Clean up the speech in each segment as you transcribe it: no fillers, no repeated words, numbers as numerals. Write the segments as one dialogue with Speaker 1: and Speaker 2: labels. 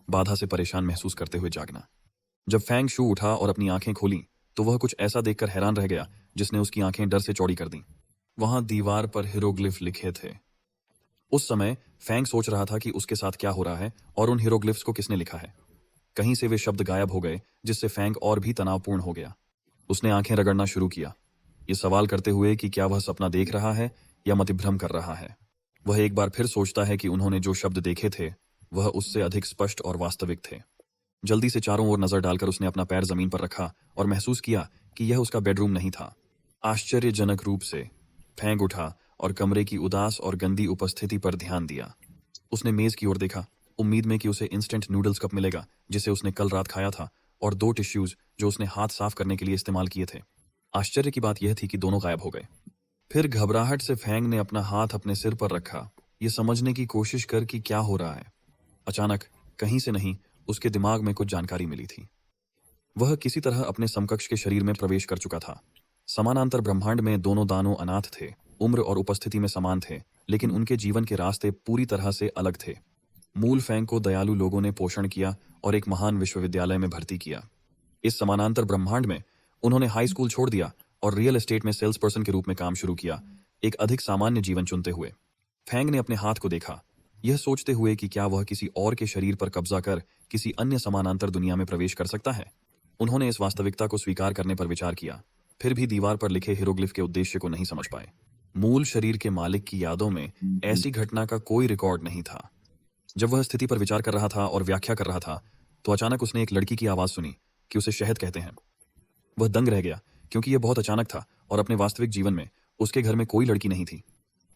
Speaker 1: बाधा से परेशान महसूस करते हुए जागना। जब फैंग शू उठा और अपनी आंखें खोली तो वह कुछ ऐसा देखकर हैरान रह गया जिसने उसकी आंखें डर से चौड़ी कर दी। वहां दीवार पर हीरोग्लिफ लिखे थे। उस समय फैंग सोच रहा था कि उसके साथ क्या हो रहा है और उन हीरोग्लिफ्स को किसने लिखा है। कहीं से वे शब्द गायब हो गए जिससे फैंग और भी तनावपूर्ण हो गया। उसने आंखें रगड़ना शुरू किया, ये सवाल करते हुए कि क्या वह सपना देख रहा है या मतिभ्रम कर रहा है। वह एक बार फिर सोचता है कि उन्होंने जो शब्द देखे थे वह उससे अधिक स्पष्ट और वास्तविक थे। जल्दी से चारों ओर नजर डालकर उसने अपना पैर जमीन पर रखा और महसूस किया कि यह उसका बेडरूम नहीं था। आश्चर्यजनक रूप से फैंग उठा और कमरे की उदास और गंदी उपस्थिति पर ध्यान दिया। उसने मेज की ओर देखा, उम्मीद में कि उसे इंस्टेंट नूडल्स कप मिलेगा जिसे उसने कल रात खाया था, और 2 टिश्यूज जो उसने हाथ साफ करने के लिए इस्तेमाल किए थे। आश्चर्य की बात यह थी कि दोनों गायब हो गए। फिर घबराहट से फैंग ने अपना हाथ अपने सिर पर रखा, ये समझने की कोशिश कर कि क्या हो रहा है। अचानक कहीं से नहीं उसके दिमाग में कुछ जानकारी मिली थी। वह किसी तरह अपने समकक्ष के शरीर में प्रवेश कर चुका था। समानांतर ब्रह्मांड में दोनों दानव अनाथ थे, उम्र और उपस्थिति में समान थे, लेकिन उनके जीवन के रास्ते पूरी तरह से अलग थे। मूल फैंग को दयालु लोगों ने पोषण किया और एक महान विश्वविद्यालय में भर्ती किया। इस समानांतर ब्रह्मांड में उन्होंने हाई स्कूल छोड़ दिया और रियल एस्टेट में सेल्स पर्सन के रूप में काम शुरू किया, एक अधिक सामान्य जीवन चुनते हुए। फैंग ने अपने हाथ को देखा, यह सोचते हुए कि क्या वह किसी और के शरीर पर कब्जा कर किसी अन्य समानांतर दुनिया में प्रवेश कर सकता है। उन्होंने इस वास्तविकता को स्वीकार करने पर विचार किया, फिर भी दीवार पर लिखे हीरोग्लिफ के उद्देश्य को नहीं समझ पाए। मूल शरीर के मालिक की यादों में ऐसी घटना का कोई रिकॉर्ड नहीं था। जब वह स्थिति पर विचार कर रहा था और व्याख्या कर रहा था तो अचानक उसने एक लड़की की आवाज सुनी कि उसे शहद कहते हैं। वह दंग रह गया क्योंकि यह बहुत अचानक था और अपने वास्तविक जीवन में उसके घर में कोई लड़की नहीं थी।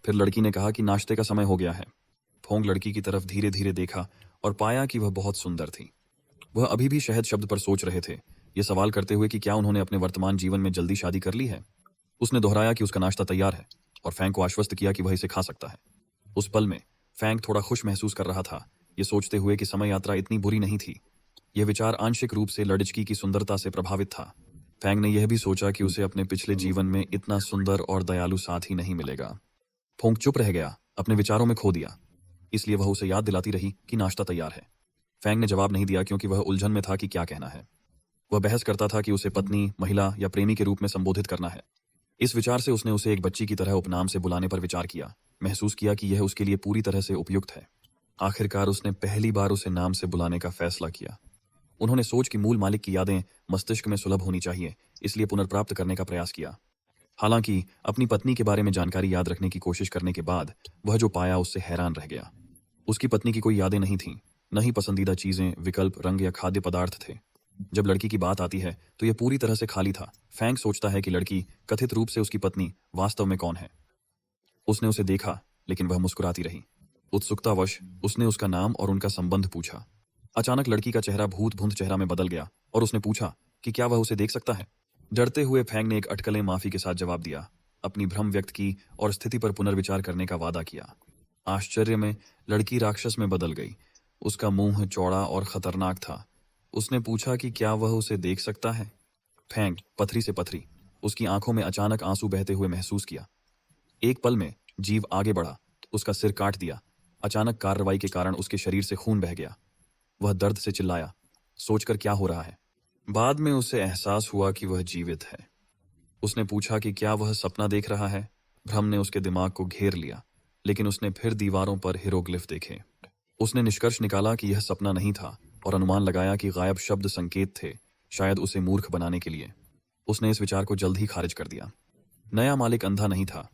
Speaker 1: फिर लड़की ने कहा कि नाश्ते का समय हो गया है। फोंग लड़की की तरफ धीरे धीरे देखा और पाया कि वह बहुत सुंदर थी। वह अभी भी शहद शब्द पर सोच रहे थे, ये सवाल करते हुए कि क्या उन्होंने अपने वर्तमान जीवन में जल्दी शादी कर ली है। उसने दोहराया कि उसका नाश्ता तैयार है और फैंग को आश्वस्त किया कि वह इसे खा सकता है। उस पल में फैंग थोड़ा खुश महसूस कर रहा था, ये सोचते हुए कि समय यात्रा इतनी बुरी नहीं थी। यह विचार आंशिक रूप से लड़की की सुंदरता से प्रभावित था। फैंग ने यह भी सोचा कि उसे अपने पिछले जीवन में इतना सुंदर और दयालु साथी नहीं मिलेगा। फोंग चुप रह गया, अपने विचारों में खो दिया, इसलिए वह उसे याद दिलाती रही कि नाश्ता तैयार है। फैंग ने जवाब नहीं दिया क्योंकि वह उलझन में था कि क्या कहना है। वह बहस करता था कि उसे पत्नी, महिला या प्रेमी के रूप में संबोधित करना है। इस विचार से उसने उसे एक बच्ची की तरह उपनाम से बुलाने पर विचार किया, महसूस किया कि यह उसके लिए पूरी तरह से उपयुक्त है। आखिरकार उसने पहली बार उसे नाम से बुलाने का फैसला किया। उन्होंने सोच कि मूल मालिक की यादें मस्तिष्क में सुलभ होनी चाहिए, इसलिए पुनर्प्राप्त करने का प्रयास किया। हालांकि अपनी पत्नी के बारे में जानकारी याद रखने की कोशिश करने के बाद वह जो पाया उससे हैरान रह गया। उसकी पत्नी की कोई यादें नहीं थीं, न ही पसंदीदा चीजें, विकल्प, रंग या खाद्य पदार्थ थे। जब लड़की की बात आती है तो यह पूरी तरह से खाली था। फैंग सोचता है कि लड़की, कथित रूप से उसकी पत्नी, वास्तव में कौन है। उसने उसे देखा लेकिन वह मुस्कुराती रही। उत्सुकतावश उसने उसका नाम और उनका संबंध पूछा। अचानक लड़की का चेहरा भूत भुंद चेहरा में बदल गया और उसने पूछा कि क्या वह उसे देख सकता है। डरते हुए फैंग ने एक अटकलें माफी के साथ जवाब दिया, अपनी भ्रम व्यक्त की और स्थिति पर पुनर्विचार करने का वादा किया। आश्चर्य में लड़की राक्षस में बदल गई। उसका मुंह चौड़ा और खतरनाक था। उसने पूछा कि क्या वह उसे देख सकता है। फैंग पथरी से पथरी उसकी आंखों में अचानक आंसू बहते हुए महसूस किया। एक पल में जीव आगे बढ़ा, उसका सिर काट दिया। अचानक कार्रवाई के कारण उसके शरीर से खून बह गया। वह दर्द से चिल्लाया, सोचकर क्या हो रहा है। बाद में उसे एहसास हुआ कि वह जीवित है। उसने पूछा कि क्या वह सपना देख रहा है। भ्रम ने उसके दिमाग को घेर लिया, लेकिन उसने फिर दीवारों पर हीरोग्लिफ देखे। उसने निष्कर्ष निकाला कि यह सपना नहीं था और अनुमान लगाया कि गायब शब्द संकेत थे, शायद उसे मूर्ख बनाने के लिए। उसने इस विचार को जल्द ही खारिज कर दिया। नया मालिक अंधा नहीं था,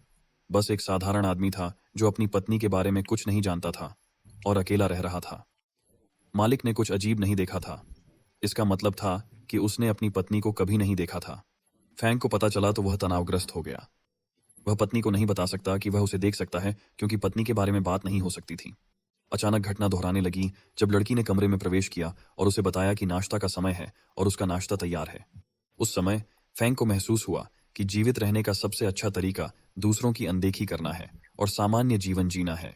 Speaker 1: बस एक साधारण आदमी था जो अपनी पत्नी के बारे में कुछ नहीं जानता था और अकेला रह रहा था। मालिक ने कुछ अजीब नहीं देखा था। इसका मतलब था कि उसने अपनी पत्नी को कभी नहीं देखा था। फैंग को पता चला तो वह तनावग्रस्त हो गया। वह पत्नी को नहीं बता सकता कि वह उसे देख सकता है क्योंकि पत्नी के बारे में बात नहीं हो सकती थी। अचानक घटना दोहराने लगी जब लड़की ने कमरे में प्रवेश किया और उसे बताया कि नाश्ता का समय है और उसका नाश्ता तैयार है। उस समय फैंग को महसूस हुआ कि जीवित रहने का सबसे अच्छा तरीका दूसरों की अनदेखी करना है और सामान्य जीवन जीना है।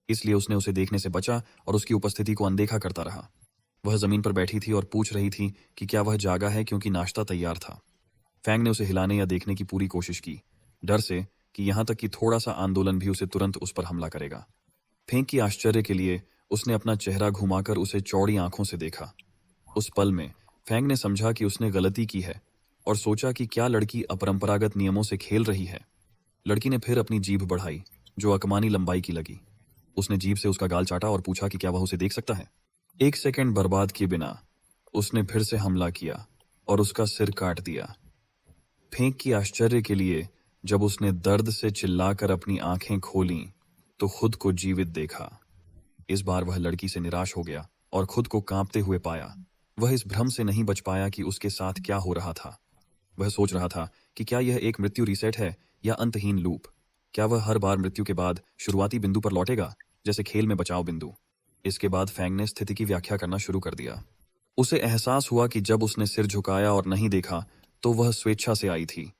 Speaker 1: इसलिए उसने उसे देखने से बचा और उसकी उपस्थिति को अनदेखा करता रहा। वह जमीन पर बैठी थी और पूछ रही थी कि क्या वह जागा है क्योंकि नाश्ता तैयार था। फैंग ने उसे हिलाने या देखने की पूरी कोशिश की, डर से कि यहां तक कि थोड़ा सा आंदोलन भी उसे तुरंत उस पर हमला करेगा। फैंग की आश्चर्य के लिए उसने अपना चेहरा घुमाकर उसे चौड़ी आंखों से देखा। उस पल में फैंग ने समझा कि उसने गलती की है और सोचा कि क्या लड़की अपरंपरागत नियमों से खेल रही है। लड़की ने फिर अपनी जीभ बढ़ाई, जो अकमानी लंबाई की लगी। उसने जीभ से उसका गाल चाटा और पूछा कि क्या वह उसे देख सकता है। 1 सेकंड बर्बाद किए बिना उसने फिर से हमला किया और उसका सिर काट दिया। फेंक की आश्चर्य के लिए जब उसने दर्द से चिल्लाकर अपनी आंखें खोलीं तो खुद को जीवित देखा। इस बार वह लड़की से निराश हो गया और खुद को कांपते हुए पाया। वह इस भ्रम से नहीं बच पाया कि उसके साथ क्या हो रहा था। वह सोच रहा था कि क्या यह एक मृत्यु रीसेट है या अंतहीन लूप। क्या वह हर बार मृत्यु के बाद शुरुआती बिंदु पर लौटेगा, जैसे खेल में बचाव बिंदु। इसके बाद फैंग ने स्थिति की व्याख्या करना शुरू कर दिया। उसे एहसास हुआ कि जब उसने सिर झुकाया और नहीं देखा तो वह स्वेच्छा से आई थी।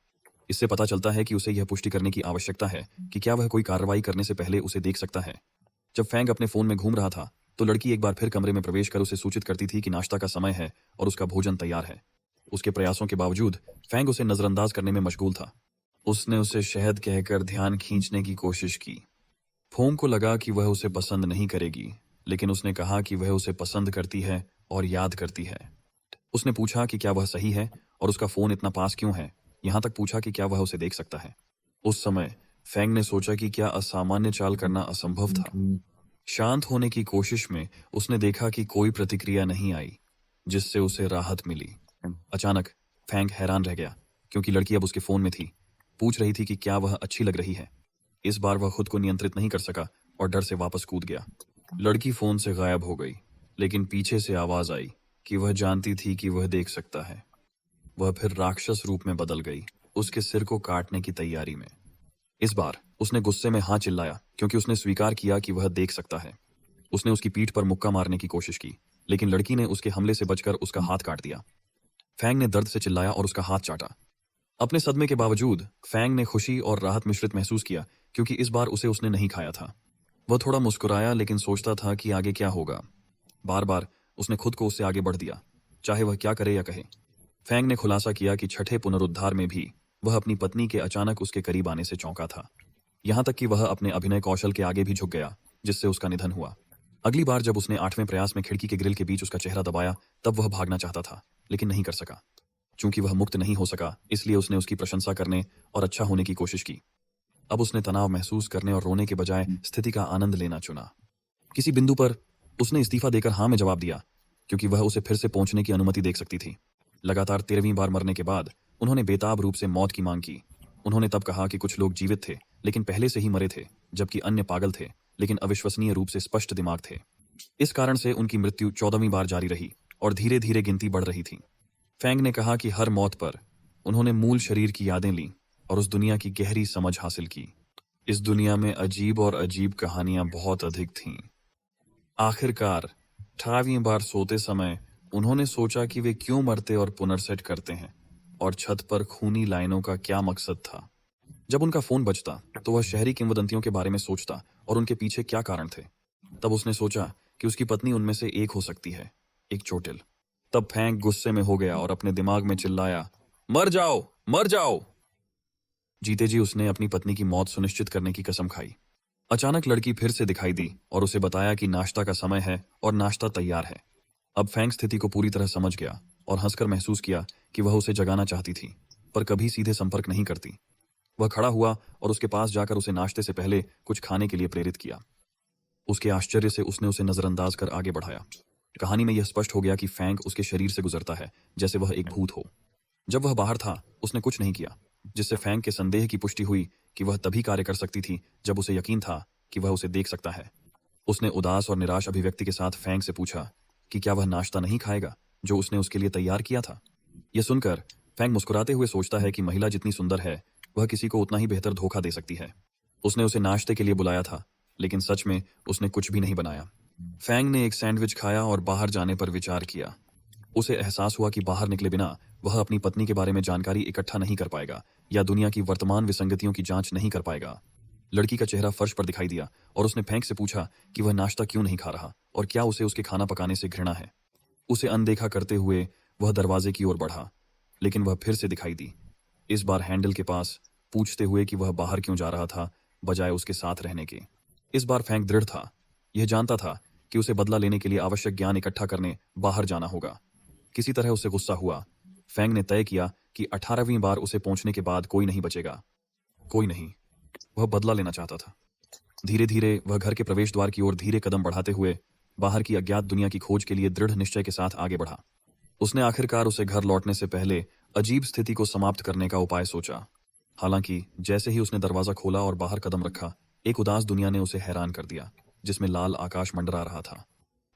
Speaker 1: इससे पता चलता है कि उसे यह पुष्टि करने की आवश्यकता है कि क्या वह कोई कार्रवाई करने से पहले उसे देख सकता है। जब फैंग अपने फोन में घूम रहा था तो लड़की एक बार फिर कमरे में प्रवेश कर उसे सूचित करती थी कि नाश्ता का समय है और उसका भोजन तैयार है। उसके प्रयासों के बावजूद फैंग उसे नजरअंदाज करने में मशगूल था। उसने उसे शहद कहकर ध्यान खींचने की कोशिश की। फोंग को लगा कि वह उसे पसंद नहीं करेगी, लेकिन उसने कहा कि वह उसे पसंद करती है और याद करती है। उसने पूछा कि क्या वह सही है और उसका फोन इतना पास क्यों है। यहां तक पूछा कि क्या वह उसे देख सकता है। उस समय फैंग ने सोचा कि क्या असामान्य चाल करना असंभव था। शांत होने की कोशिश में उसने देखा कि कोई प्रतिक्रिया नहीं आई, जिससे उसे राहत मिली। अचानक फैंग हैरान रह गया, क्योंकि लड़की अब उसके फोन में थी। पूछ रही थी कि क्या वह अच्छी लग रही है। इस बार वह खुद को नियंत्रित नहीं कर सका और डर से वापस कूद गया। लड़की फोन से गायब हो गई, लेकिन पीछे से आवाज आई कि वह जानती थी कि वह देख सकता है। वह फिर राक्षस रूप में बदल गई, उसके सिर को काटने की तैयारी में। इस बार उसने गुस्से में हाँ चिल्लाया, क्योंकि उसने स्वीकार किया कि वह देख सकता है। उसने उसकी पीठ पर मुक्का मारने की कोशिश की, लेकिन लड़की ने उसके हमले से बचकर उसका हाथ काट दिया। फैंग ने दर्द से चिल्लाया और उसका हाथ चाटा। अपने सदमे के बावजूद फैंग ने खुशी और राहत मिश्रित महसूस किया, क्योंकि इस बार उसे उसने नहीं खाया था। वह थोड़ा मुस्कुराया, लेकिन सोचता था कि आगे क्या होगा। बार बार उसने खुद को उससे आगे बढ़ दिया, चाहे वह क्या करे या कहे। फैंग ने खुलासा किया कि छठे पुनरुद्धार में भी वह अपनी पत्नी के अचानक उसके करीब आने से चौंका था। यहां तक कि वह अपने अभिनय कौशल के आगे भी झुक गया, जिससे उसका निधन हुआ। अगली बार जब उसने 8वें प्रयास में खिड़की के ग्रिल के बीच उसका चेहरा दबाया, तब वह भागना चाहता था, लेकिन नहीं कर सका। चूंकि वह मुक्त नहीं हो सका, इसलिए उसने उसकी प्रशंसा करने और अच्छा होने की कोशिश की। अब उसने तनाव महसूस करने और रोने के बजाय स्थिति का आनंद लेना चुना। किसी बिंदु पर उसने इस्तीफा देकर हाँ में जवाब दिया, क्योंकि वह उसे फिर से पहुंचने की अनुमति देख सकती थी। लगातार 13वीं बार मरने के बाद उन्होंने बेताब रूप से मौत की मांग की। उन्होंने तब कहा कि कुछ लोग जीवित थे, लेकिन पहले से ही मरे थे, जबकि अन्य पागल थे, लेकिन अविश्वसनीय रूप से स्पष्ट दिमाग थे। इस कारण से उनकी मृत्यु 14वीं बार जारी रही और धीरे धीरे गिनती बढ़ रही थी। फैंग ने कहा कि हर मौत पर उन्होंने मूल शरीर की यादें लीं और उस दुनिया की गहरी समझ हासिल की। इस दुनिया में अजीब और अजीब कहानियां बहुत अधिक थीं। आखिरकार 18वीं बार सोते समय उन्होंने सोचा कि वे क्यों मरते और पुनर्सेट करते हैं, और छत पर खूनी लाइनों का क्या मकसद था। जब उनका फोन बजता तो वह शहरी किंवदंतियों के बारे में सोचता और उनके पीछे क्या कारण थे। तब उसने सोचा कि उसकी पत्नी उनमें से एक हो सकती है, एक चोटिल। तब फैंग गुस्से में हो गया और अपने दिमाग में चिल्लाया, मर जाओ, मर जाओ। जीते जी उसने अपनी पत्नी की मौत सुनिश्चित करने की कसम खाई। अचानक लड़की फिर से दिखाई दी और उसे बताया कि नाश्ता का समय है और नाश्ता तैयार है। अब फैंग स्थिति को पूरी तरह समझ गया और हंसकर महसूस किया कि वह उसे जगाना चाहती थी, पर कभी सीधे संपर्क नहीं करती। वह खड़ा हुआ और उसके पास जाकर उसे नाश्ते से पहले कुछ खाने के लिए प्रेरित किया। उसके आश्चर्य से उसने उसे नजरअंदाज कर आगे बढ़ाया। कहानी में यह स्पष्ट हो गया कि फैंग उसके शरीर से गुजरता है, जैसे वह एक भूत हो। जब वह बाहर था उसने कुछ नहीं किया, जिससे फैंग के संदेह की पुष्टि हुई कि वह तभी कार्य कर सकती थी जब उसे यकीन था कि वह उसे देख सकता है। उसने उदास और निराश अभिव्यक्ति के साथ फैंग से पूछा कि क्या वह नाश्ता नहीं खाएगा जो उसने उसके लिए तैयार किया था। यह सुनकर फैंग मुस्कुराते हुए सोचता है कि महिला जितनी सुंदर है वह किसी को उतना ही बेहतर धोखा दे सकती है। उसने उसे नाश्ते के लिए बुलाया था, लेकिन सच में उसने कुछ भी नहीं बनाया। फैंग ने एक सैंडविच खाया और बाहर जाने पर विचार किया। उसे एहसास हुआ कि बाहर निकले बिना वह अपनी पत्नी के बारे में जानकारी इकट्ठा नहीं कर पाएगा या दुनिया की वर्तमान विसंगतियों की जांच नहीं कर पाएगा। लड़की का चेहरा फर्श पर दिखाई दिया और उसने फैंग से पूछा कि वह नाश्ता क्यों नहीं खा रहा और क्या उसे उसके खाना पकाने से घृणा है। उसे अनदेखा करते हुए वह दरवाजे की ओर बढ़ा, लेकिन वह फिर से दिखाई दी, इस बार हैंडल के पास, पूछते हुए कि वह बाहर क्यों जा रहा था बजाय उसके साथ रहने के। इस बार फैंग दृढ़ था। यह जानता था कि उसे बदला लेने के लिए आवश्यक ज्ञान इकट्ठा करने बाहर जाना होगा। किसी तरह उसे गुस्सा हुआ। फैंग ने तय किया कि 18वीं बार उसे पहुंचने के बाद कोई नहीं बचेगा। कोई नहीं। वह बदला लेना चाहता था। धीरे धीरे वह घर के प्रवेश द्वार की ओर धीरे कदम बढ़ाते हुए बाहर की अज्ञात दुनिया की खोज के लिए दृढ़ निश्चय के साथ आगे बढ़ा। उसने आखिरकार उसे घर लौटने से पहले अजीब स्थिति को समाप्त करने का उपाय सोचा। हालांकि जैसे ही उसने दरवाजा खोला और बाहर कदम रखा, एक उदास दुनिया ने उसे हैरान कर दिया, जिसमें लाल आकाश मंडरा रहा था।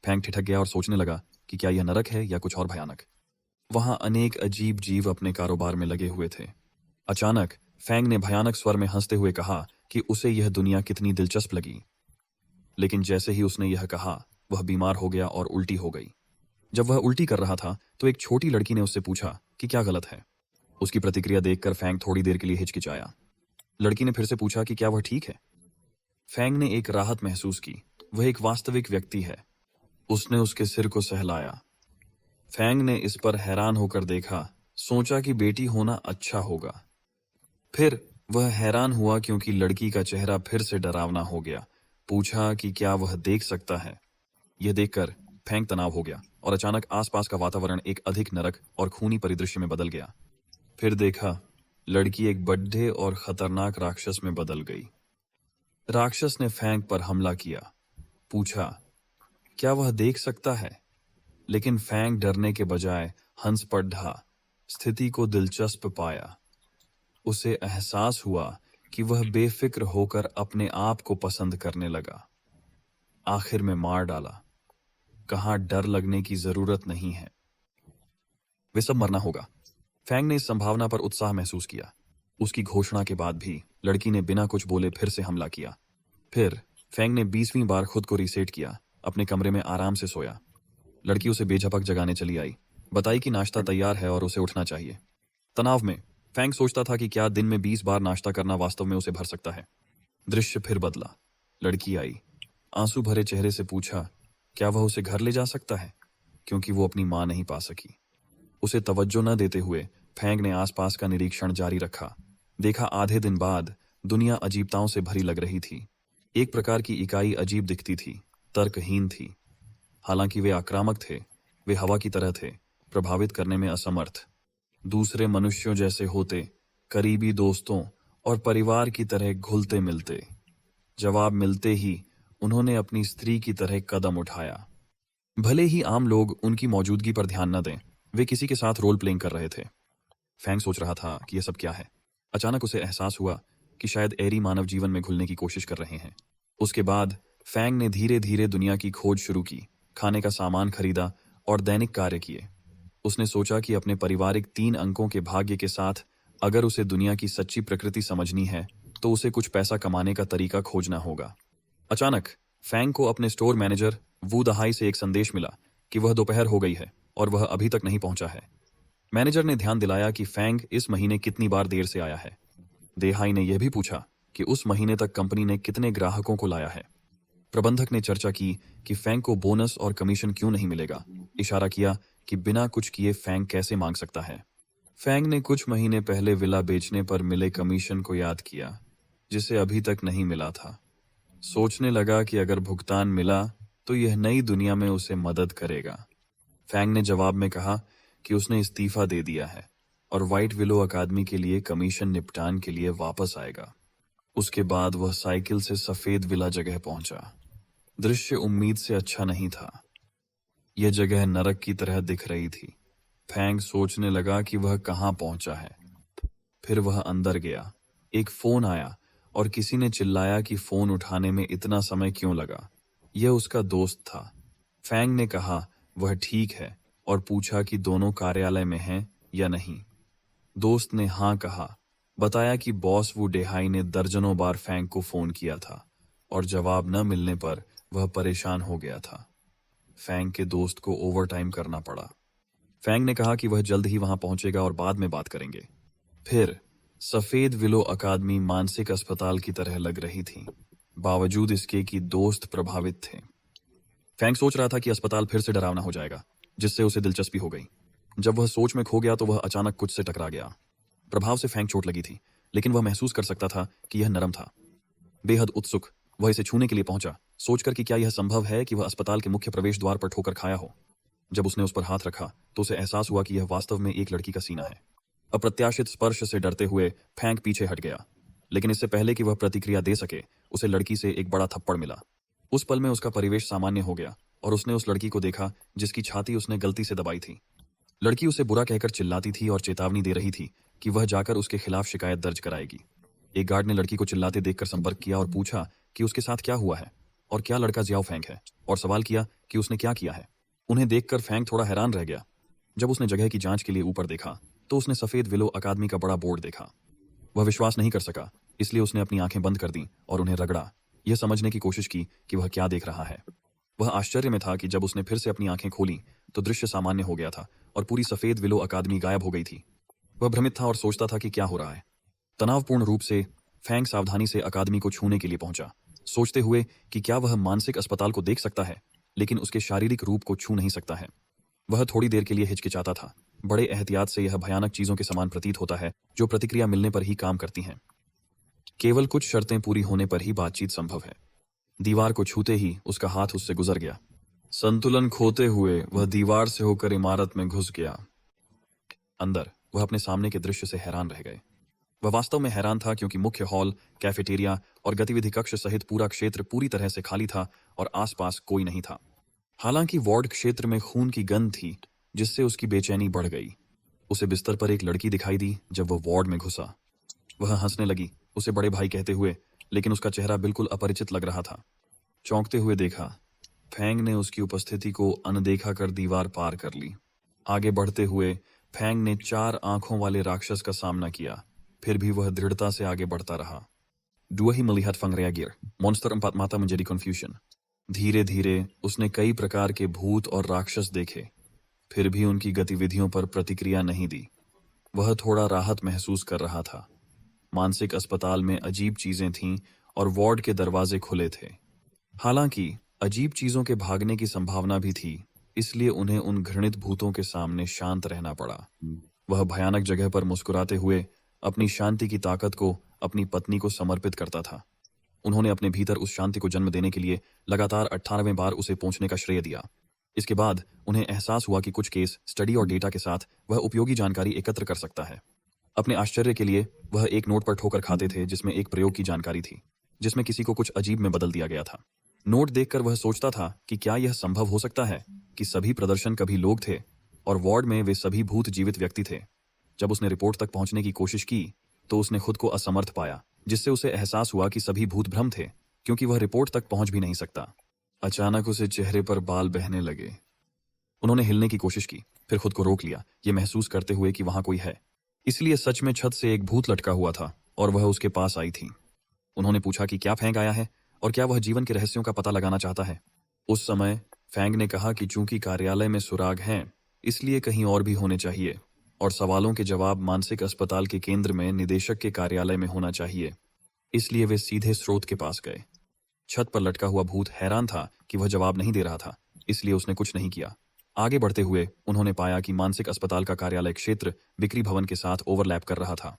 Speaker 1: फैंग ठिठक गया और सोचने लगा कि क्या यह नरक है या कुछ और भयानक। वहां अनेक अजीब जीव अपने कारोबार में लगे हुए थे। अचानक फैंग ने भयानक स्वर में हंसते हुए कहा कि उसे यह दुनिया कितनी दिलचस्प लगी। लेकिन जैसे ही उसने यह कहा, वह बीमार हो गया और उल्टी हो गई। जब वह उल्टी कर रहा था तो एक छोटी लड़की ने उससे पूछा कि क्या गलत है। उसकी प्रतिक्रिया देखकर फैंग थोड़ी देर के लिए हिचकिचाया। लड़की ने फिर से पूछा कि क्या वह ठीक है। फैंग ने एक राहत महसूस की। वह एक वास्तविक व्यक्ति है। उसने उसके सिर को सहलाया। फैंग ने इस पर हैरान होकर देखा, सोचा कि बेटी होना अच्छा होगा। फिर वह हैरान हुआ क्योंकि लड़की का चेहरा फिर से डरावना हो गया। पूछा कि क्या वह देख सकता है। यह देखकर फैंग तनाव हो गया और अचानक आसपास का वातावरण एक अधिक नरक और खूनी परिदृश्य में बदल गया। फिर देखा, लड़की एक बड्ढे और खतरनाक राक्षस में बदल गई। राक्षस ने फैंग पर हमला किया। पूछा, क्या वह देख सकता है? लेकिन फैंग डरने के बजाय हंस पर ढा। स्थिति को दिलचस्प पाया। उसे एहसास हुआ कि वह बेफिक्र होकर अपने आप को पसंद करने लगा। आखिर में मार डाला। कहाँ डर लगने की जरूरत नहीं है। वे सब मरना होगा। फैंग ने इस संभावना पर उत्साह महसूस किया। उसकी घोषणा के बाद भी लड़की ने बिना कुछ बोले फिर से हमला किया। फिर फैंग ने 20वीं बार खुद को रीसेट किया। अपने कमरे में आराम से सोया। लड़की उसे बेझपक जगाने चली आई। बताई कि नाश्ता तैयार है और उसे उठना चाहिए। तनाव में फैंग सोचता था कि क्या दिन में 20 बार नाश्ता करना वास्तव में उसे भर सकता है। दृश्य फिर बदला। लड़की आई। आंसू भरे चेहरे से पूछा, क्या वह उसे घर ले जा सकता है, क्योंकि वो अपनी मां नहीं पा सकी। उसे तवज्जो न देते हुए फैंग ने आसपास का निरीक्षण जारी रखा। देखा, आधे दिन बाद दुनिया अजीबताओं से भरी लग रही थी। एक प्रकार की इकाई अजीब दिखती थी, तर्कहीन थी। हालांकि वे आक्रामक थे। वे हवा की तरह थे, प्रभावित करने में असमर्थ। दूसरे मनुष्यों जैसे होते, करीबी दोस्तों और परिवार की तरह घुलते मिलते। जवाब मिलते ही उन्होंने अपनी स्त्री की तरह कदम उठाया। भले ही आम लोग उनकी मौजूदगी पर ध्यान न दें, वे किसी के साथ रोल प्लेइंग कर रहे थे। फैंग सोच रहा था कि यह सब क्या है। अचानक उसे एहसास हुआ कि शायद एरी मानव जीवन में घुलने की कोशिश कर रहे हैं। उसके बाद फैंग ने धीरे धीरे दुनिया की खोज शुरू की। खाने का सामान खरीदा और दैनिक कार्य किए। उसने सोचा कि अपने पारिवारिक 3 अंकों के भाग्य के साथ अगर उसे दुनिया की सच्ची प्रकृति समझनी है तो उसे कुछ पैसा कमाने का तरीका खोजना होगा। अचानक फैंग को अपने स्टोर मैनेजर वू दहाई से एक संदेश मिला कि वह दोपहर हो गई है और वह अभी तक नहीं पहुंचा है। मैनेजर ने ध्यान दिलाया कि फैंग इस महीने कितनी बार देर से आया है। देहाई ने यह भी पूछा कि उस महीने तक कंपनी ने कितने ग्राहकों को लाया है। प्रबंधक ने चर्चा की कि फैंग को बोनस और कमीशन क्यों नहीं मिलेगा। इशारा किया कि बिना कुछ किए फैंग कैसे मांग सकता है। फैंग ने कुछ महीने पहले विला बेचने पर मिले कमीशन को याद किया, जिसे अभी तक नहीं मिला था। सोचने लगा कि अगर भुगतान मिला तो यह नई दुनिया में उसे मदद करेगा। फैंग ने जवाब में कहा कि उसने इस्तीफा दे दिया है और व्हाइट विलो अकादमी के लिए कमीशन निपटान के लिए वापस आएगा। उसके बाद वह साइकिल से सफेद विला जगह पहुंचा। दृश्य उम्मीद से अच्छा नहीं था। यह जगह नरक की तरह दिख रही थी। फैंग सोचने लगा कि वह कहां पहुंचा है। फिर वह अंदर गया। एक फोन आया और किसी ने चिल्लाया कि फोन उठाने में इतना समय क्यों लगा। यह उसका दोस्त था। फैंग ने कहा वह ठीक है और पूछा कि दोनों कार्यालय में हैं या नहीं। दोस्त ने हाँ कहा। बताया कि बॉस वू डेहाई ने दर्जनों बार फैंग को फोन किया था और जवाब न मिलने पर वह परेशान हो गया था। फैंग के दोस्त को ओवरटाइम करना पड़ा। फैंग ने कहा कि वह जल्द ही वहां पहुंचेगा और बाद में बात करेंगे। फिर सफेद विलो अकादमी मानसिक अस्पताल की तरह लग रही थी, बावजूद इसके कि दोस्त प्रभावित थे। फैंग सोच रहा था कि अस्पताल फिर से डरावना हो जाएगा, जिससे उसे दिलचस्पी हो गई। जब वह सोच में खो गया तो वह अचानक कुछ से टकरा गया। प्रभाव से फैंग चोट लगी थी, लेकिन वह महसूस कर सकता था कि यह नरम था। बेहद उत्सुक, वह इसे छूने के लिए पहुंचा, सोचकर कि क्या यह संभव है कि वह अस्पताल के मुख्य प्रवेश द्वार पर ठोकर खाया हो। जब उसने उस पर हाथ रखा तो उसे एहसास हुआ कि यह वास्तव में एक लड़की का सीना है। अप्रत्याशित स्पर्श से डरते हुए फैंक पीछे हट गया, लेकिन इससे पहले कि वह प्रतिक्रिया दे सके, उसे लड़की से एक बड़ा थप्पड़ मिला। उस पल में उसका परिवेश सामान्य हो गया और उसने उस लड़की को देखा जिसकी छाती उसने गलती से दबाई थी। लड़की उसे बुरा कहकर चिल्लाती थी और चेतावनी दे रही थी कि वह जाकर उसके खिलाफ शिकायत दर्ज कराएगी। एक गार्ड ने लड़की को चिल्लाते देखकर संपर्क किया और पूछा कि उसके साथ क्या हुआ है और क्या लड़का जियाओ फैंग है, और सवाल किया कि उसने क्या किया है। उन्हें देखकर फैंग थोड़ा हैरान रह गया। जब उसने जगह की जांच के लिए ऊपर देखा तो उसने सफेद विलो अकादमी का बड़ा बोर्ड देखा। वह विश्वास नहीं कर सका, इसलिए उसने अपनी आंखें बंद कर दी और उन्हें रगड़ा, यह समझने की कोशिश की कि वह क्या देख रहा है। वह आश्चर्य में था कि जब उसने फिर से अपनी आंखें खोली तो दृश्य सामान्य हो गया था और पूरी सफेद विलो अकादमी गायब हो गई थी। वह भ्रमित था और सोचता था कि क्या हो रहा है। तनावपूर्ण रूप से फैंग सावधानी से अकादमी को छूने के लिए पहुंचा, सोचते हुए कि क्या वह मानसिक अस्पताल को देख सकता है, लेकिन उसके शारीरिक रूप को छू नहीं सकता है। वह थोड़ी देर के लिए हिचकिचाता था। बड़े एहतियात से यह भयानक चीजों के समान प्रतीत होता है जो प्रतिक्रिया मिलने पर ही काम करती हैं। केवल कुछ शर्तें पूरी होने पर ही बातचीत संभव है। दीवार को छूते ही उसका हाथ उससे गुजर गया। संतुलन खोते हुए वह दीवार से होकर इमारत में घुस गया। अंदर वह अपने सामने के दृश्य से हैरान रह गए। वह वास्तव में हैरान था क्योंकि मुख्य हॉल, कैफेटेरिया और गतिविधि कक्ष सहित पूरा क्षेत्र पूरी तरह से खाली था और आसपास कोई नहीं था। हालांकि वार्ड क्षेत्र में खून की गंध थी जिससे उसकी बेचैनी बढ़ गई। उसे बिस्तर पर एक लड़की दिखाई दी जब वह वार्ड में घुसा। वह हंसने लगी, उसे बड़े भाई कहते हुए, लेकिन उसका चेहरा बिल्कुल अपरिचित लग रहा था। चौंकते हुए देखा, फैंग ने उसकी उपस्थिति को अनदेखा कर दीवार पार कर ली। आगे बढ़ते हुए फैंग ने 4 आंखों वाले राक्षस का सामना किया, फिर भी वह दृढ़ता से आगे बढ़ता रहा। Dua ही melihat Fang reagir, monster empat mata menjadi confusion। धीरे धीरे उसने कई प्रकार के भूत और राक्षस देखे, फिर भी उनकी गतिविधियों पर प्रतिक्रिया नहीं दी। वह थोड़ा राहत महसूस कर रहा था। मानसिक अस्पताल में अजीब चीजें थीं और वार्ड के दरवाजे खुले थे। हालांकि अजीब चीजों के भागने की संभावना भी थी, इसलिए उन्हें उन घृणित भूतों के सामने शांत रहना पड़ा। वह भयानक जगह पर मुस्कुराते हुए अपनी शांति की ताकत को अपनी पत्नी को समर्पित करता था। उन्होंने अपने भीतर उस शांति को जन्म देने के लिए लगातार 18वें बार उसे पहुंचने का श्रेय दिया। इसके बाद उन्हें एहसास हुआ कि कुछ केस स्टडी और डेटा के साथ वह उपयोगी जानकारी एकत्र कर सकता है। अपने आश्चर्य के लिए वह एक नोट पर ठोकर खाते थे जिसमें एक प्रयोग की जानकारी थी, जिसमें किसी को कुछ अजीब में बदल दिया गया था। नोट देखकर वह सोचता था कि क्या यह संभव हो सकता है कि सभी प्रदर्शन कभी लोग थे और वार्ड में वे सभी भूत जीवित व्यक्ति थे। जब उसने रिपोर्ट तक पहुंचने की कोशिश की तो उसने खुद को असमर्थ पाया, जिससे उसे एहसास हुआ कि सभी भूत भ्रम थे, क्योंकि वह रिपोर्ट तक पहुंच भी नहीं सकता। अचानक उसे चेहरे पर बाल बहने लगे। उन्होंने हिलने की कोशिश की, फिर खुद को रोक लिया, ये महसूस करते हुए कि वहां कोई है। इसलिए सच में छत से एक भूत लटका हुआ था और वह उसके पास आई थी। उन्होंने पूछा कि क्या फैंग आया है और क्या वह जीवन के रहस्यों का पता लगाना चाहता है। उस समय फैंग ने कहा कि चूंकि कार्यालय में सुराग हैं, इसलिए कहीं और भी होने चाहिए और सवालों के जवाब मानसिक अस्पताल के केंद्र में निदेशक के कार्यालय में होना चाहिए। इसलिए वे सीधे स्रोत के पास गए। छत पर लटका हुआ भूत हैरान था कि वह जवाब नहीं दे रहा था, इसलिए उसने कुछ नहीं किया। आगे बढ़ते हुए उन्होंने पाया कि मानसिक अस्पताल का कार्यालय क्षेत्र बिक्री भवन के साथ ओवरलैप कर रहा था।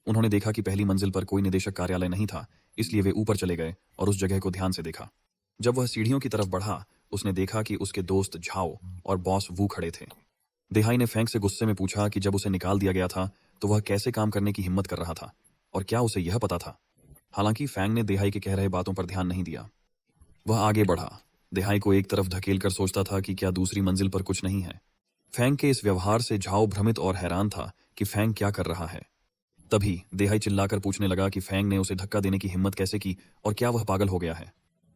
Speaker 1: उन्होंने देखा कि पहली मंजिल पर कोई निदेशक कार्यालय नहीं था, इसलिए वे ऊपर चले गए और उस जगह को ध्यान से देखा। जब वह सीढ़ियों की तरफ बढ़ा, उसने देखा कि उसके दोस्त झाओ और बॉस वू खड़े थे। देहाई ने फैंग से गुस्से में पूछा कि जब उसे निकाल दिया गया था तो वह कैसे काम करने की हिम्मत कर रहा था और क्या उसे यह पता था। हालांकि फैंग ने देहाई के कह रहे बातों पर ध्यान नहीं दिया। वह आगे बढ़ा, देहाई को एक तरफ धकेल कर सोचता था कि क्या दूसरी मंजिल पर कुछ नहीं है। फैंग के इस व्यवहार से झाओ भ्रमित और हैरान था कि फैंग क्या कर रहा है। तभी देहाई चिल्लाकर पूछने लगा कि फैंग ने उसे धक्का देने की हिम्मत कैसे की और क्या वह पागल हो गया है।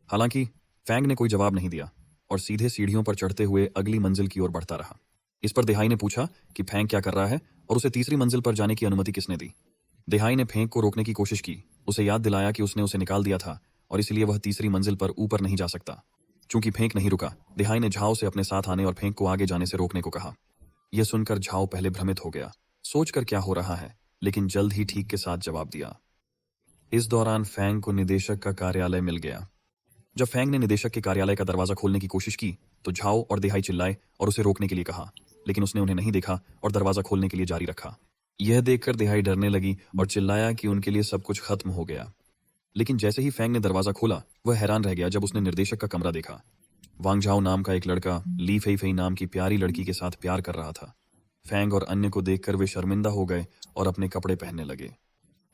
Speaker 1: हालांकि फैंग ने कोई जवाब नहीं दिया और सीधे सीढ़ियों पर चढ़ते हुए अगली मंजिल की ओर बढ़ता रहा। इस पर देहाई ने पूछा कि फैंग क्या कर रहा है और उसे तीसरी मंजिल पर जाने की अनुमति किसने दी। देहाई ने फैंग को रोकने की कोशिश की, उसे याद दिलाया कि उसने उसे निकाल दिया था और इसलिए वह तीसरी मंजिल पर ऊपर नहीं जा सकता। चूंकि फेंक नहीं रुका, देहाई ने झाओ से अपने साथ आने और फेंक को आगे जाने से रोकने को कहा। यह सुनकर झाओ पहले भ्रमित हो गया, सोचकर क्या हो रहा है, लेकिन जल्द ही ठीक के साथ जवाब दिया। इस दौरान फैंग को निदेशक का कार्यालय मिल गया। जब फैंग ने निदेशक के कार्यालय का दरवाजा खोलने की कोशिश की तो झाओ और देहाई चिल्लाए और उसे रोकने के लिए कहा, लेकिन उसने उन्हें नहीं देखा और दरवाजा खोलने के लिए जारी रखा। यह देखकर देहाई डरने लगी और चिल्लाया कि उनके लिए सब कुछ खत्म हो गया। लेकिन जैसे ही फैंग ने दरवाजा खोला, वह हैरान रह गया जब उसने निर्देशक का कमरा देखा। वांग झाओ नाम का एक लड़का ली फेई फेई नाम की प्यारी लड़की के साथ प्यार कर रहा था। फैंग और अन्य को देखकर वे शर्मिंदा हो गए और अपने कपड़े पहनने लगे।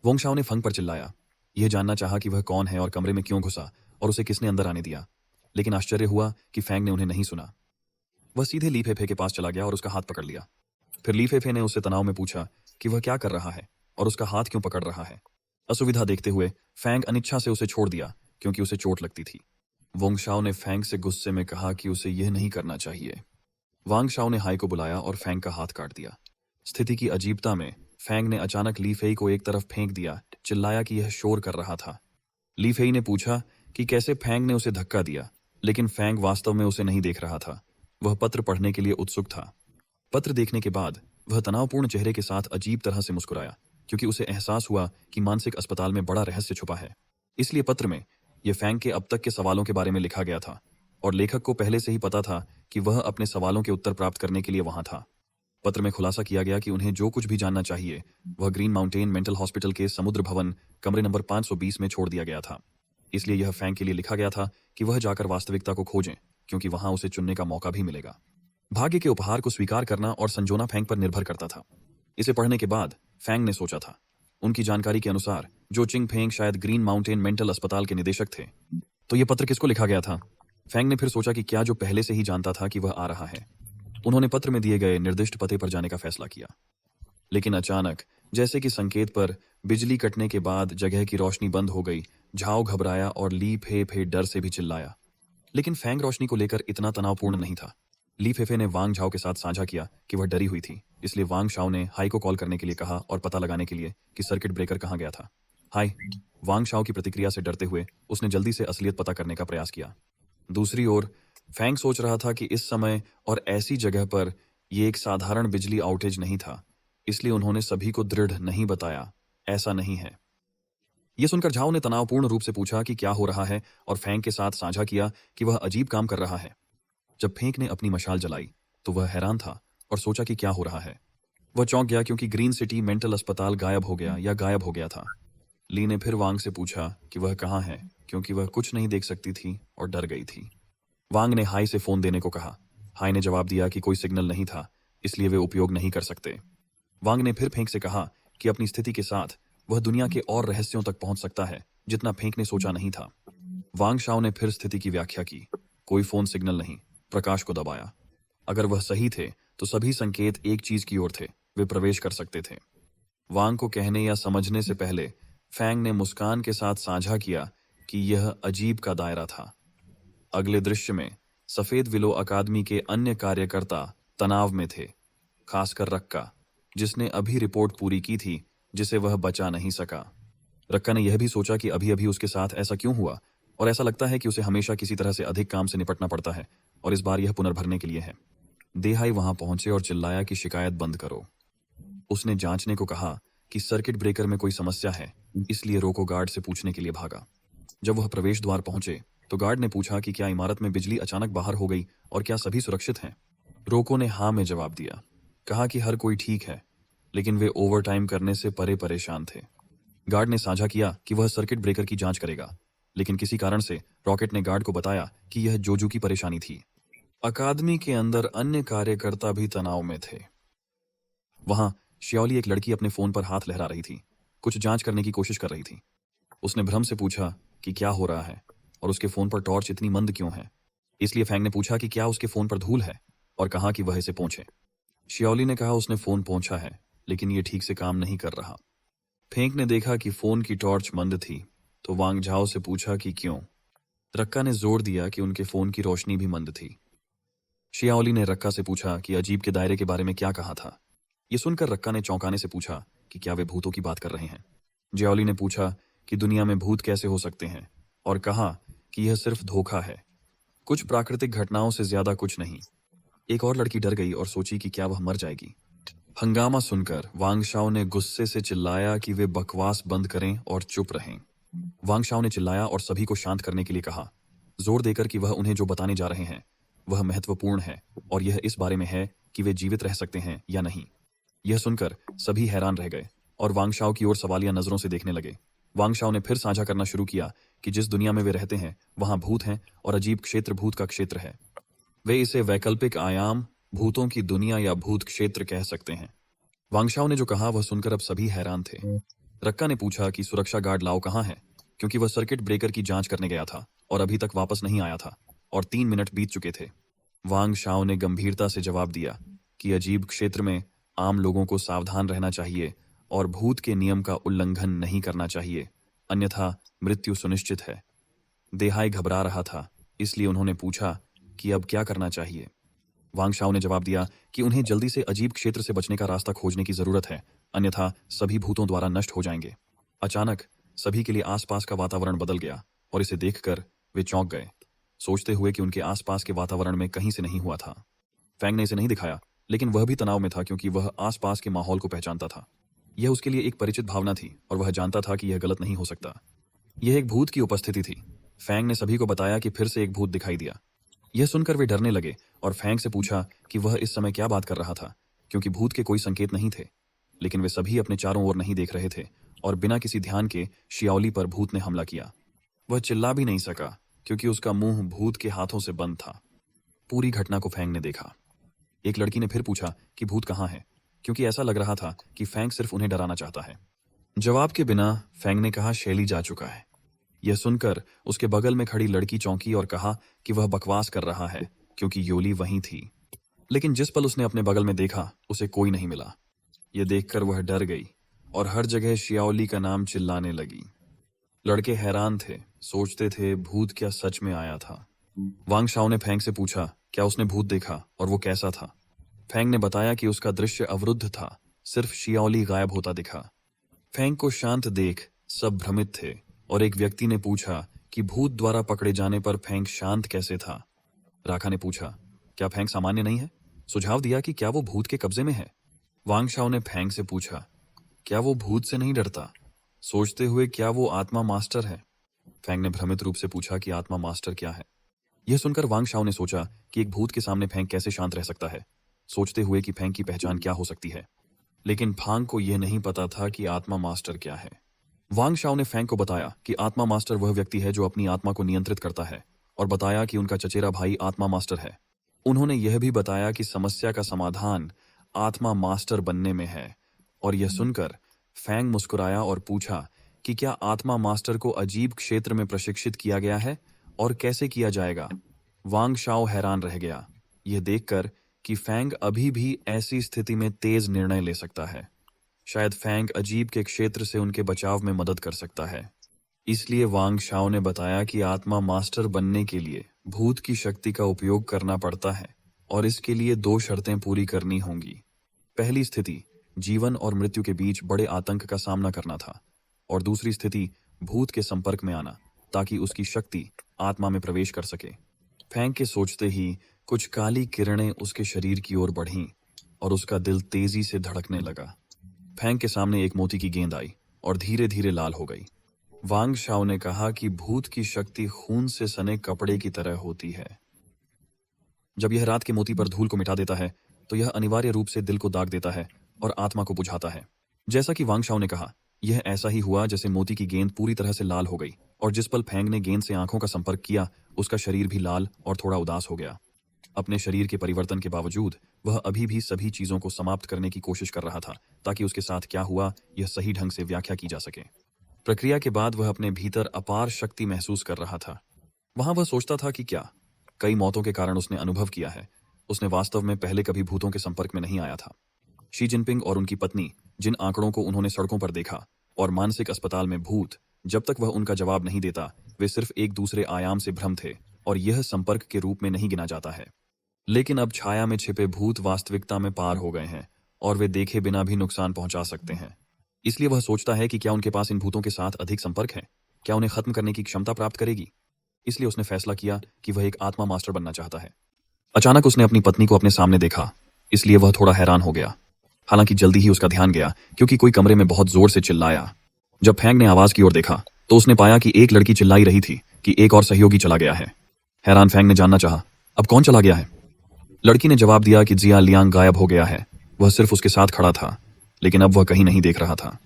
Speaker 1: वोंगशाओ ने फंग पर चिल्लाया, यह जानना चाहा कि वह कौन है और कमरे में क्यों घुसा और उसे किसने अंदर आने दिया, लेकिन आश्चर्य हुआ कि फैंग ने उन्हें नहीं सुना। वह सीधे ली फेफे के पास चला गया और उसका हाथ पकड़ लिया। फिर ली फेफे ने उससे तनाव में पूछा कि वह क्या कर रहा है और उसका हाथ क्यों पकड़ रहा है। असुविधा देखते हुए फैंग अनिच्छा से उसे छोड़ दिया क्योंकि उसे चोट लगती थी। वोंगशाओ ने फैंग से गुस्से में कहा कि उसे यह नहीं करना चाहिए। वांग शाओ ने हाई को बुलाया और फैंग का हाथ काट दिया। स्थिति की अजीबता में फैंग ने अचानक ली फेई को एक तरफ फेंक दिया, चिल्लाया कि यह शोर कर रहा था। ली फेई ने पूछा कि कैसे फैंग ने उसे धक्का दिया, लेकिन फैंग वास्तव में उसे नहीं देख रहा था। वह पत्र पढ़ने के लिए उत्सुक था। पत्र देखने के बाद वह तनावपूर्ण चेहरे के साथ अजीब तरह से मुस्कुराया, क्योंकि उसे एहसास हुआ कि मानसिक अस्पताल में बड़ा रहस्य छुपा है। इसलिए पत्र में यह फैंग के अब तक के सवालों के बारे में लिखा गया था और लेखक को पहले से ही पता था कि वह अपने सवालों के उत्तर प्राप्त करने के लिए वहां था। पत्र में खुलासा किया गया कि उन्हें जो कुछ भी जानना चाहिए वह ग्रीन माउंटेन मेंटल हॉस्पिटल के समुद्र भवन कमरे नंबर 520 में छोड़ दिया गया था। इसलिए यह फैंग के लिए लिखा गया था कि वह जाकर वास्तविकता को खोजें, क्योंकि वहां उसे चुनने का मौका भी मिलेगा। भाग्य के उपहार को स्वीकार करना और संजोना फैंग पर निर्भर करता था। इसे पढ़ने के बाद फैंग ने सोचा था, उनकी जानकारी के अनुसार जो चिंग फेंग शायद ग्रीन माउंटेन मेंटल अस्पताल के निदेशक थे। तो यह पत्र किसको लिखा गया था? फैंग ने फिर सोचा कि क्या जो पहले से ही जानता था कि वह आ रहा है। उन्होंने पत्र में दिए गए निर्दिष्ट पते पर जाने का फैसला किया। लेकिन अचानक जैसे कि संकेत पर बिजली कटने के बाद जगह की रोशनी बंद हो गई। झाओ घबराया और ली फे फे डर से भी चिल्लाया। लेकिन फैंग रोशनी को लेकर इतना तनावपूर्ण नहीं था। ली फेफे ने वांग झाओ के साथ साझा किया कि वह डरी हुई थी, इसलिए वांग शाओ ने हाई को कॉल करने के लिए कहा और पता लगाने के लिए कि सर्किट ब्रेकर कहाँ गया था। हाई। वांग शाओ की प्रतिक्रिया से डरते हुए उसने जल्दी से असलियत पता करने का प्रयास किया। दूसरी ओर फैंग सोच रहा था कि इस समय और ऐसी जगह पर यह एक साधारण बिजली आउटेज नहीं था, इसलिए उन्होंने सभी को दृढ़ नहीं बताया। ऐसा नहीं है। यह सुनकर झाओ ने तनावपूर्ण रूप से पूछा कि क्या हो रहा है और फैंग के साथ साझा किया कि वह अजीब काम कर रहा है। जब फेंक ने अपनी मशाल जलाई तो वह हैरान था और सोचा कि क्या हो रहा है। वह चौंक गया क्योंकि ग्रीन सिटी मेंटल अस्पताल गायब हो गया या गायब हो गया था। ली ने फिर वांग से पूछा कि वह कहाँ है, क्योंकि वह कुछ नहीं देख सकती थी और डर गई थी। वांग ने हाई से फोन देने को कहा। हाई ने जवाब दिया कि कोई सिग्नल नहीं था, इसलिए वे उपयोग नहीं कर सकते। वांग ने फिर फेंक से कहा कि अपनी स्थिति के साथ वह दुनिया के और रहस्यों तक पहुंच सकता है जितना फेंक ने सोचा नहीं था। वांग शाओ ने फिर स्थिति की व्याख्या की। कोई फोन सिग्नल नहीं। प्रकाश को दबाया। अगर वह सही थे तो सभी संकेत एक चीज की ओर थे, वे प्रवेश कर सकते थे। वांग को कहने या समझने से पहले फैंग ने मुस्कान के साथ साझा किया कि यह अजीब का दायरा था। अगले दृश्य में सफेद विलो अकादमी के अन्य कार्यकर्ता तनाव में थे, खासकर रक्का, जिसने अभी रिपोर्ट पूरी की थी, जिसे वह बचा नहीं सका। रक्का ने यह भी सोचा कि अभी अभी उसके साथ ऐसा क्यों हुआ, और ऐसा लगता है कि उसे हमेशा किसी तरह से अधिक काम से निपटना पड़ता है और इस बार यह पुनर्भरने के लिए है। देहाई वहां पहुंचे और चिल्लाया कि शिकायत बंद करो। उसने जांचने को कहा कि सर्किट ब्रेकर में कोई समस्या है, इसलिए रोको गार्ड से पूछने के लिए भागा। जब वह प्रवेश द्वार पहुंचे तो गार्ड ने पूछा कि क्या इमारत में बिजली अचानक बाहर हो गई और क्या सभी सुरक्षित हैं। रोको ने हाँ में जवाब दिया। कहा कि हर कोई ठीक है, लेकिन वे ओवरटाइम करने से परेशान थे। गार्ड ने साझा किया कि वह सर्किट ब्रेकर की जांच करेगा, लेकिन किसी कारण से रॉकेट ने गार्ड को बताया कि यह जोजू की परेशानी थी। अकादमी के अंदर अन्य कार्यकर्ता भी तनाव में थे। वहां श्योली एक लड़की अपने फोन पर हाथ लहरा रही थी, कुछ जांच करने की कोशिश कर रही थी। उसने भ्रम से पूछा कि क्या हो रहा है और उसके फोन पर टॉर्च इतनी मंद क्यों है। इसलिए फैंग ने पूछा कि क्या उसके फोन पर धूल है और कहा कि वह इसे पोंछे। श्योली ने कहा उसने फोन पोंछा है, लेकिन यह ठीक से काम नहीं कर रहा। फेंक ने देखा कि फोन की टॉर्च मंद थी, तो वांग झाओ से पूछा कि क्यों। रक्का ने जोर दिया कि उनके फोन की रोशनी भी मंद थी। शियाओली ने रक्का से पूछा कि अजीब के दायरे के बारे में क्या कहा था। यह सुनकर रक्का ने चौंकाने से पूछा कि क्या वे भूतों की बात कर रहे हैं। जियाओली ने पूछा कि दुनिया में भूत कैसे हो सकते हैं और कहा कि यह सिर्फ धोखा है, कुछ प्राकृतिक घटनाओं से ज्यादा कुछ नहीं। एक और लड़की डर गई और सोची कि क्या वह मर जाएगी। हंगामा सुनकर वांग शाओ ने गुस्से से चिल्लाया कि वे बकवास बंद करें और चुप रहें। वांग शाओ ने चिल्लाया और सभी को शांत करने के लिए कहा, जोर देकर कि वह उन्हें जो बताने जा रहे हैं वह महत्वपूर्ण है और यह इस बारे में है कि वे जीवित रह सकते हैं या नहीं। यह सुनकर सभी हैरान रह गए और वांग शाओ की ओर सवालिया नजरों से देखने लगे। वांग शाओ ने फिर साझा करना शुरू किया कि जिस दुनिया में वे रहते हैं वहां भूत हैं और अजीब क्षेत्र भूत का क्षेत्र है। वे इसे वैकल्पिक आयाम, भूतों की दुनिया या भूत क्षेत्र कह सकते हैं। वांग शाओ ने जो कहा वह सुनकर अब सभी हैरान थे। रक्का ने पूछा कि सुरक्षा गार्ड लाओ कहाँ है, क्योंकि वह सर्किट ब्रेकर की जांच करने गया था और अभी तक वापस नहीं आया था और 3 मिनट बीत चुके थे। वांग शाओ ने गंभीरता से जवाब दिया कि अजीब क्षेत्र में आम लोगों को सावधान रहना चाहिए और भूत के नियम का उल्लंघन नहीं करना चाहिए, अन्यथा मृत्यु सुनिश्चित है। देहाई घबरा रहा था, इसलिए उन्होंने पूछा कि अब क्या करना चाहिए। वांग शाओ ने जवाब दिया कि उन्हें जल्दी से अजीब क्षेत्र से बचने का रास्ता खोजने की जरूरत है, अन्यथा सभी भूतों द्वारा नष्ट हो जाएंगे। अचानक सभी के लिए आसपास का वातावरण बदल गया और इसे देखकर वे चौंक गए, सोचते हुए कि उनके आसपास के वातावरण में कहीं से नहीं हुआ था। फैंग ने इसे नहीं दिखाया, लेकिन वह भी तनाव में था क्योंकि वह आसपास के माहौल को पहचानता था। यह उसके लिए एक परिचित भावना थी और वह जानता था कि यह गलत नहीं हो सकता। यह एक भूत की उपस्थिति थी। फैंग ने सभी को बताया कि फिर से एक भूत दिखाई दिया। यह सुनकर वे डरने लगे और फैंग से पूछा कि वह इस समय क्या बात कर रहा था, क्योंकि भूत के कोई संकेत नहीं थे। लेकिन वे सभी अपने चारों ओर नहीं देख रहे थे और बिना किसी ध्यान के शियाओली पर भूत ने हमला किया। वह चिल्ला भी नहीं सका क्योंकि उसका मुंह भूत के हाथों से बंद था। पूरी घटना को फैंग ने देखा। एक लड़की ने फिर पूछा कि भूत कहाँ है, क्योंकि ऐसा लग रहा था कि फैंग सिर्फ उन्हें डराना चाहता है। जवाब के बिना फैंग ने कहा शैली जा चुका है। यह सुनकर उसके बगल में खड़ी लड़की चौंकी और कहा कि वह बकवास कर रहा है, क्योंकि योली वहीं थी। लेकिन जिस पल उसने अपने बगल में देखा उसे कोई नहीं मिला। यह देखकर वह डर गई और हर जगह शियाओली का नाम चिल्लाने लगी। लड़के हैरान थे, सोचते थे भूत क्या सच में आया था। वांग शाओ ने फैंग से पूछा क्या उसने भूत देखा और वो कैसा था। फैंग ने बताया कि उसका दृश्य अवरुद्ध था, सिर्फ शियाओली गायब होता दिखा। फैंग को शांत देख सब भ्रमित थे और एक व्यक्ति ने पूछा कि भूत द्वारा पकड़े जाने पर फैंग शांत कैसे था। राखा ने पूछा क्या फैंग सामान्य नहीं है, सुझाव दिया कि क्या वो भूत के कब्जे में है। वांग शाओ ने फैंग से पूछा क्या वो भूत से नहीं डरता, सोचते हुए क्या वो आत्मा मास्टर है। फैंग ने भ्रमित रूप से पूछा कि आत्मा मास्टर क्या है। यह सुनकर वांग शाओ ने सोचा कि एक भूत के सामने फैंग कैसे शांत रह सकता है, सोचते हुए कि फैंग की पहचान क्या हो सकती है। लेकिन फांग को यह नहीं पता था कि आत्मा मास्टर क्या है। वांग शाओ ने फैंग को बताया कि आत्मा मास्टर वह व्यक्ति है जो अपनी आत्मा को नियंत्रित करता है और बताया कि उनका चचेरा भाई आत्मा मास्टर है। उन्होंने यह भी बताया कि समस्या का समाधान आत्मा मास्टर बनने में है। और यह सुनकर फैंग मुस्कुराया और पूछा कि क्या आत्मा मास्टर को अजीब क्षेत्र में प्रशिक्षित किया गया है और कैसे किया जाएगा। वांग शाओ हैरान रह गया, यह देखकर कि फैंग अभी भी ऐसी स्थिति में तेज निर्णय ले सकता है। शायद फैंग अजीब के क्षेत्र से उनके बचाव में मदद कर सकता है। इसलिए वांग शाओ ने बताया कि आत्मा मास्टर बनने के लिए भूत की शक्ति का उपयोग करना पड़ता है और इसके लिए 2 शर्तें पूरी करनी होंगी। पहली स्थिति जीवन और मृत्यु के बीच बड़े आतंक का सामना करना था और दूसरी स्थिति भूत के संपर्क में आना ताकि उसकी शक्ति आत्मा में प्रवेश कर सके। फैंग के सोचते ही कुछ काली किरणें उसके शरीर की ओर बढ़ीं और उसका दिल तेजी से धड़कने लगा। फैंग के सामने एक मोती की गेंद आई और धीरे धीरे लाल हो गई। वांग शाओ ने कहा कि भूत की शक्ति खून से सने कपड़े की तरह होती है। जब यह रात के मोती पर धूल को मिटा देता है तो यह अनिवार्य रूप से दिल को दाग देता है और आत्मा को बुझाता है। जैसा कि वांग शाओ ने कहा, यह ऐसा ही हुआ जैसे मोती की गेंद पूरी तरह से लाल हो गई और जिस पल फैंग ने गेंद से आंखों का संपर्क किया उसका शरीर भी लाल और थोड़ा उदास हो गया। अपने शरीर के परिवर्तन के बावजूद वह अभी भी सभी चीजों को समाप्त करने की कोशिश कर रहा था ताकि उसके साथ क्या हुआ यह सही ढंग से व्याख्या की जा सके। प्रक्रिया के बाद वह अपने भीतर अपार शक्ति महसूस कर रहा था। वहां वह सोचता था कि क्या कई मौतों के कारण उसने अनुभव किया है, उसने वास्तव में पहले कभी भूतों के संपर्क में नहीं आया था। शी जिनपिंग और उनकी पत्नी जिन आंकड़ों को उन्होंने सड़कों पर देखा और मानसिक अस्पताल में भूत, जब तक वह उनका जवाब नहीं देता वे सिर्फ एक दूसरे आयाम से भ्रम थे और यह संपर्क के रूप में नहीं गिना जाता है। लेकिन अब छाया में छिपे भूत वास्तविकता में पार हो गए हैं और वे देखे बिना भी नुकसान पहुंचा सकते हैं। इसलिए वह सोचता है कि क्या उनके पास इन भूतों के साथ अधिक संपर्क है, क्या उन्हें खत्म करने की क्षमता प्राप्त करेगी। इसलिए उसने फैसला किया कि वह एक आत्मा मास्टर बनना चाहता है। अचानक उसने अपनी पत्नी को अपने सामने देखा, इसलिए वह थोड़ा हैरान हो गया। हालांकि जल्दी ही उसका ध्यान गया क्योंकि कोई कमरे में बहुत जोर से चिल्लाया। जब फैंग ने आवाज की ओर देखा तो उसने पाया कि एक लड़की चिल्लाई रही थी कि एक और सहयोगी चला गया है। हैरान फैंग ने जानना चाहा, अब कौन चला गया है। लड़की ने जवाब दिया कि जिया लियांग गायब हो गया है, वह सिर्फ उसके साथ खड़ा था, लेकिन अब वह कहीं नहीं देख रहा था।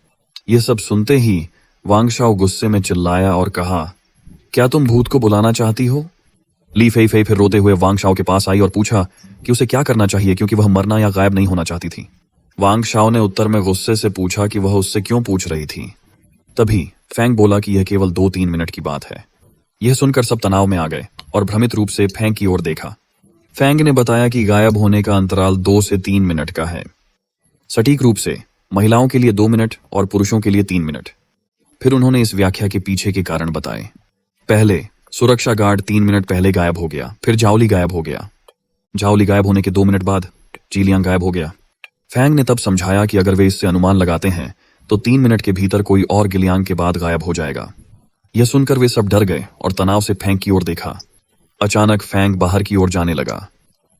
Speaker 1: यह सब सुनते ही वांग शाओ गुस्से में चिल्लाया और कहा, क्या तुम भूत को बुलाना चाहती हो? ली फेई फेई फिर रोते हुए वांग शाओ के पास आई और पूछा कि उसे क्या करना चाहिए, क्योंकि वह मरना या गायब नहीं होना चाहती थी। वांग शाओ ने उत्तर में गुस्से से पूछा कि वह उससे क्यों पूछ रही थी। तभी फैंग बोला कि यह केवल 2-3 मिनट की बात है। यह सुनकर सब तनाव में आ गए और भ्रमित रूप से फैंग की ओर देखा। फैंग ने बताया कि गायब होने का अंतराल 2 से 3 मिनट का है। सटीक रूप से महिलाओं के लिए 2 मिनट और पुरुषों के लिए 3 मिनट। फिर उन्होंने इस व्याख्या के पीछे के कारण बताए। पहले, सुरक्षा गार्ड 3 मिनट पहले गायब हो गया, फिर झाओली गायब हो गया। झाओली गायब होने के 2 मिनट बाद जीलियांग गायब हो गया। फैंग ने तब समझाया कि अगर वे इससे अनुमान लगाते हैं तो 3 मिनट के भीतर कोई और गिलियांग के बाद गायब हो जाएगा। यह सुनकर वे सब डर गए और तनाव से फैंग की ओर देखा। अचानक फैंग बाहर की ओर जाने लगा।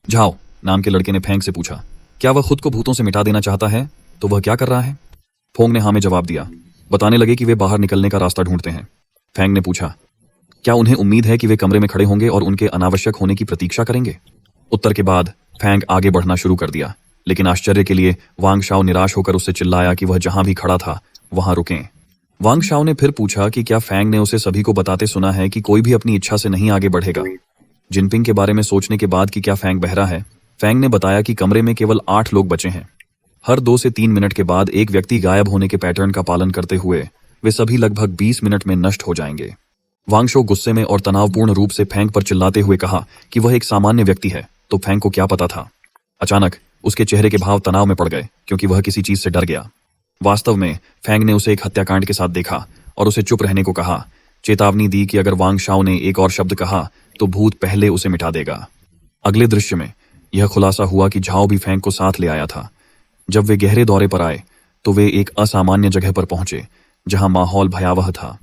Speaker 1: झाओ नाम के लड़के ने फैंग से पूछा, क्या वह खुद को भूतों से मिटा देना चाहता है? तो वह क्या कर रहा है? फोंग ने हाँ में जवाब दिया। बताने लगे कि वे बाहर निकलने का रास्ता ढूंढते हैं। फैंग ने पूछा, क्या उन्हें उम्मीद है कि वे कमरे में खड़े होंगे और उनके अनावश्यक होने की प्रतीक्षा करेंगे? उत्तर के बाद फैंग आगे बढ़ना शुरू कर दिया, लेकिन आश्चर्य के लिए वांग शाओ निराश होकर उससे चिल्लाया कि वह जहां भी खड़ा था वहां रुकें। वांग शाओ ने फिर पूछा कि क्या फैंग ने उसे सभी को बताते सुना है कि कोई भी अपनी इच्छा से नहीं आगे बढ़ेगा। जिनपिंग के बारे में सोचने के बाद कि क्या फैंग बहरा है, फैंग ने बताया कि कमरे में केवल 8 लोग बचे हैं। हर 2 से 3 मिनट के बाद एक व्यक्ति गायब होने के पैटर्न का पालन करते हुए वे सभी लगभग 20 मिनट में नष्ट हो जाएंगे। वांग शाओ गुस्से में और तनावपूर्ण रूप से फैंग पर चिल्लाते हुए कहा कि वह एक सामान्य व्यक्ति है, तो फैंग को क्या पता था। अचानक उसके चेहरे के भाव तनाव में पड़ गए, क्योंकि वह किसी चीज से डर गया। वास्तव में फैंग ने उसे एक हत्याकांड के साथ देखा और उसे चुप रहने को कहा, चेतावनी दी कि अगर वांग शाओ ने एक और शब्द कहा तो भूत पहले उसे मिटा देगा। अगले दृश्य में यह खुलासा हुआ कि झाओ भी फैंग को साथ ले आया था। जब वे गहरे दौरे पर आए तो वे एक असामान्य जगह पर पहुंचे जहां माहौल भयावह था।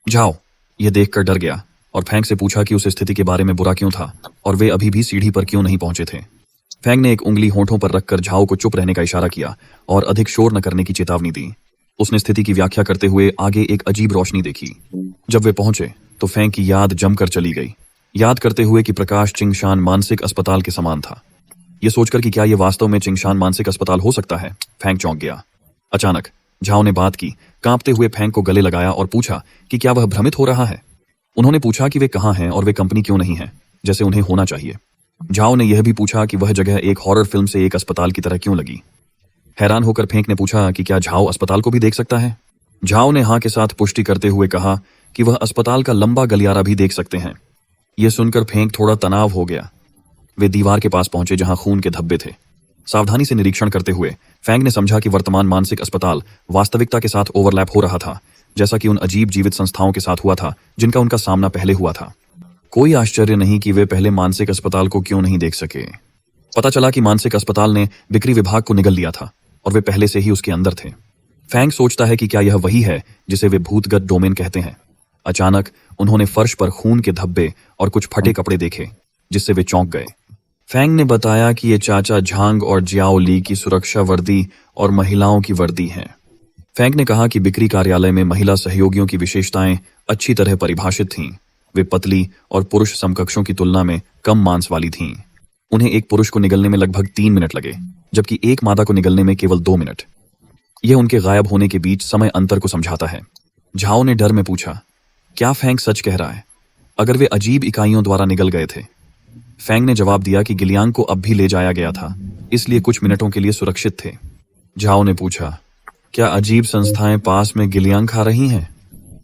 Speaker 1: झाओ यह देखकर डर गया और फैंग से पूछा कि उस स्थिति के बारे में बुरा क्यों था और वे अभी भी सीढ़ी पर क्यों नहीं पहुंचे थे। फैंग ने एक उंगली होठों पर रखकर झाओ को चुप रहने का इशारा किया और अधिक शोर न करने की चेतावनी दी। उसने स्थिति की व्याख्या करते हुए आगे एक अजीब रोशनी देखी। जब वे पहुंचे तो फैंग की याद जमकर चली गई, याद करते हुए कि प्रकाश चिंगशान मानसिक अस्पताल के समान था। यह सोचकर कि क्या यह वास्तव में चिंगशान मानसिक अस्पताल हो सकता है, फैंग चौंक गया। अचानक झाओ ने बात की, कांपते हुए फैंग को गले लगाया और पूछा कि क्या वह भ्रमित हो रहा है। उन्होंने पूछा कि वे कहाँ हैं और वे कंपनी क्यों नहीं है जैसे उन्हें होना चाहिए। झाओ ने यह भी पूछा कि वह जगह एक हॉरर फिल्म से एक अस्पताल की तरह क्यों लगी। हैरान होकर फैंग ने पूछा कि क्या झाओ अस्पताल को भी देख सकता है। झाओ ने हाँ के साथ पुष्टि करते हुए कहा कि वह अस्पताल का लंबा गलियारा भी देख सकते हैं। यह सुनकर फैंग थोड़ा तनाव हो गया। वे दीवार के पास पहुंचे जहां खून के धब्बे थे। सावधानी से निरीक्षण करते हुए फैंग ने समझा कि वर्तमान मानसिक अस्पताल वास्तविकता के साथ ओवरलैप हो रहा था, जैसा कि उन अजीब जीवित संस्थाओं के साथ हुआ था जिनका उनका सामना पहले हुआ था। कोई आश्चर्य नहीं कि वे पहले मानसिक अस्पताल को क्यों नहीं देख सके। पता चला कि मानसिक अस्पताल ने बिक्री विभाग को निगल लिया था और वे पहले से ही उसके अंदर थे। फैंग सोचता है कि क्या यह वही है जिसे वे भूतगत डोमेन कहते हैं। अचानक उन्होंने फर्श पर खून के धब्बे और कुछ फटे कपड़े देखे, जिससे वे चौंक गए। फैंग ने बताया कि ये चाचा झांग और जियाओ ली की सुरक्षा वर्दी और महिलाओं की वर्दी है। फैंग ने कहा कि बिक्री कार्यालय में महिला सहयोगियों की विशेषताएं अच्छी तरह परिभाषित थीं। वे पतली और पुरुष समकक्षों की तुलना में कम मांस वाली थीं। उन्हें एक पुरुष को निगलने में लगभग 3 मिनट लगे, जबकि एक मादा को निगलने में केवल 2 मिनट। यह उनके गायब होने के बीच समय अंतर को समझाता है। झाओ ने डर में पूछा, क्या फैंग सच कह रहा है? अगर वे अजीब इकाइयों द्वारा निगल गए थे? फैंग ने जवाब दिया कि गिलियांग को अब भी ले जाया गया था, इसलिए कुछ मिनटों के लिए सुरक्षित थे। झाओ ने पूछा, क्या अजीब संस्थाएं पास में गिलियांग खा रही हैं?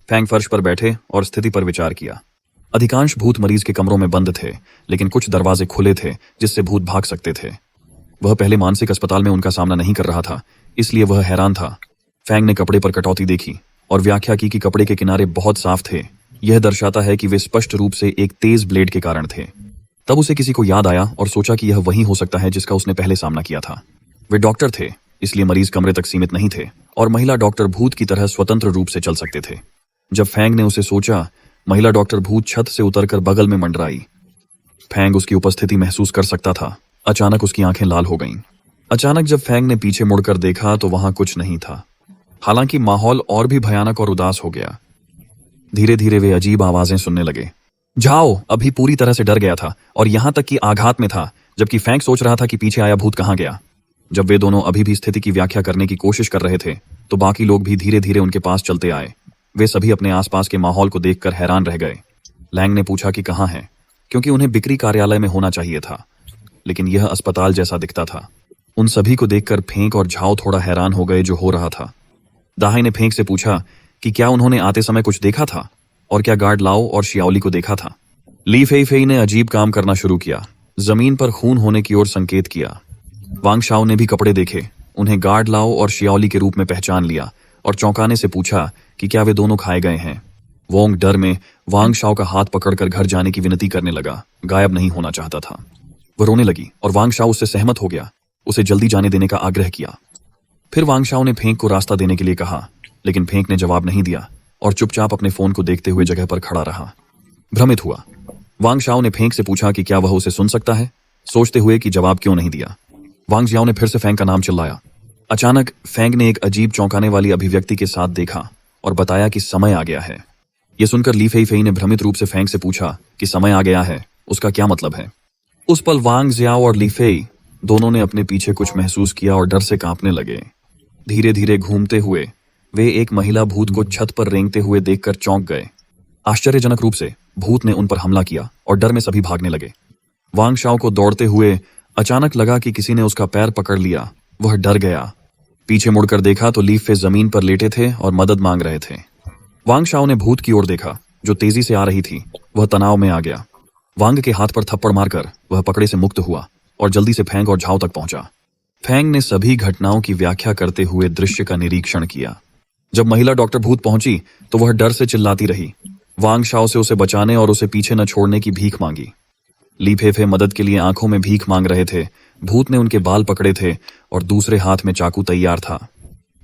Speaker 1: फैंग फर्श पर बैठे और स्थिति पर विचार किया। अधिकांश भूत मरीज के कमरों में बंद थे, लेकिन कुछ दरवाजे खुले थे जिससे भूत भाग सकते थे। वह पहले मानसिक अस्पताल में उनका सामना नहीं कर रहा था, इसलिए वह हैरान था। फैंग ने कपड़े पर कटौती देखी और व्याख्या की कि कपड़े के किनारे बहुत साफ थे। यह दर्शाता है कि वे स्पष्ट रूप से एक तेज ब्लेड के कारण थे। तब उसे किसी को याद आया और सोचा कि यह वही हो सकता है जिसका उसने पहले सामना किया था। वे डॉक्टर थे, इसलिए मरीज कमरे तक सीमित नहीं थे और महिला डॉक्टर भूत की तरह स्वतंत्र रूप से चल सकते थे। जब फैंग ने उसे सोचा, महिला डॉक्टर भूत छत से उतरकर बगल में मंडराई। फैंग उसकी उपस्थिति महसूस कर सकता था। अचानक उसकी आंखें लाल हो गईं। अचानक जब फैंग ने पीछे मुड़कर देखा तो वहां कुछ नहीं था। हालांकि माहौल और भी भयानक और उदास हो गया। धीरे धीरे वे अजीब आवाजें सुनने लगे। झाओ अभी पूरी तरह से डर गया था और यहां तक कि आघात में था, जबकि फैंग सोच रहा था कि पीछे आया भूत कहां गया। जब वे दोनों अभी भी स्थिति की व्याख्या करने की कोशिश कर रहे थे तो बाकी लोग भी धीरे धीरे उनके पास चलते आए। वे सभी अपने आसपास के माहौल को देखकर हैरान रह गए। लैंग ने पूछा कि कहाँ है, क्योंकि उन्हें बिक्री कार्यालय में होना चाहिए था, लेकिन यह अस्पताल जैसा दिखता था। उन सभी को देखकर फेंक और झाओ थोड़ा हैरान हो गए जो हो रहा था। दाहाई ने फेंक से पूछा कि क्या उन्होंने आते समय कुछ देखा था और क्या गार्ड लाओ और शियाओली को देखा था। ली फेई फेई ने अजीब काम करना शुरू किया। जमीन पर खून होने की ओर संकेत किया। वांग शाओ ने भी कपड़े देखे, उन्हें गार्ड लाओ और शियाओली के रूप में पहचान लिया और चौंकाने से पूछा कि क्या वे दोनों खाए गए हैं। वोंग डर में वांग शाओ का हाथ पकड़कर घर जाने की विनती करने लगा। गायब नहीं होना चाहता था। वह रोने लगी और वांग शाओ उससे सहमत हो गया, उसे जल्दी जाने देने का आग्रह किया। फिर वांग शाओ ने फेंक को रास्ता देने के लिए कहा, लेकिन फेंक ने जवाब नहीं दिया और चुपचाप अपने फोन को देखते हुए जगह पर खड़ा रहा। भ्रमित हुआ। वांग शाओ ने फेंक से पूछा कि क्या वह उसे सुन सकता है, सोचते हुए कि जवाब क्यों नहीं दिया। वांग जियाओ ने फिर से फेंग का नाम चिल्लाया। अचानक फेंग ने एक अजीब चौंकाने वाली अभिव्यक्ति के साथ देखा और बताया कि समय आ गया है। यह सुनकर ली फेई फेई ने भ्रमित रूप से फेंग से पूछा कि समय आ गया है, उसका क्या मतलब है। उस पल वांग जियाओ और ली फेई दोनों ने अपने पीछे कुछ महसूस किया और डर से कांपने लगे। धीरे धीरे घूमते हुए वे एक महिला भूत को छत पर रेंगते हुए देखकर चौंक गए। आश्चर्यजनक रूप से भूत ने उन पर हमला किया और डर में सभी भागने लगे। वांग शाओ को दौड़ते हुए अचानक लगा कि किसी ने उसका पैर पकड़ लिया। वह डर गया। पीछे मुड़कर देखा तो लीफ फे जमीन पर लेटे थे और मदद मांग रहे थे। वांग शाओ ने भूत की ओर देखा जो तेजी से आ रही थी। वह तनाव में आ गया। वांग के हाथ पर थप्पड़ मारकर वह पकड़े से मुक्त हुआ और जल्दी से फेंग और झाओ तक पहुंचा। फेंग ने सभी घटनाओं की व्याख्या करते हुए दृश्य का निरीक्षण किया। जब महिला डॉक्टर भूत पहुंची तो वह डर से चिल्लाती रही। वांग शाओ से उसे बचाने और उसे पीछे न छोड़ने की भीख मांगी। ली फे फे मदद के लिए आंखों में भीख मांग रहे थे। भूत ने उनके बाल पकड़े थे और दूसरे हाथ में चाकू तैयार था।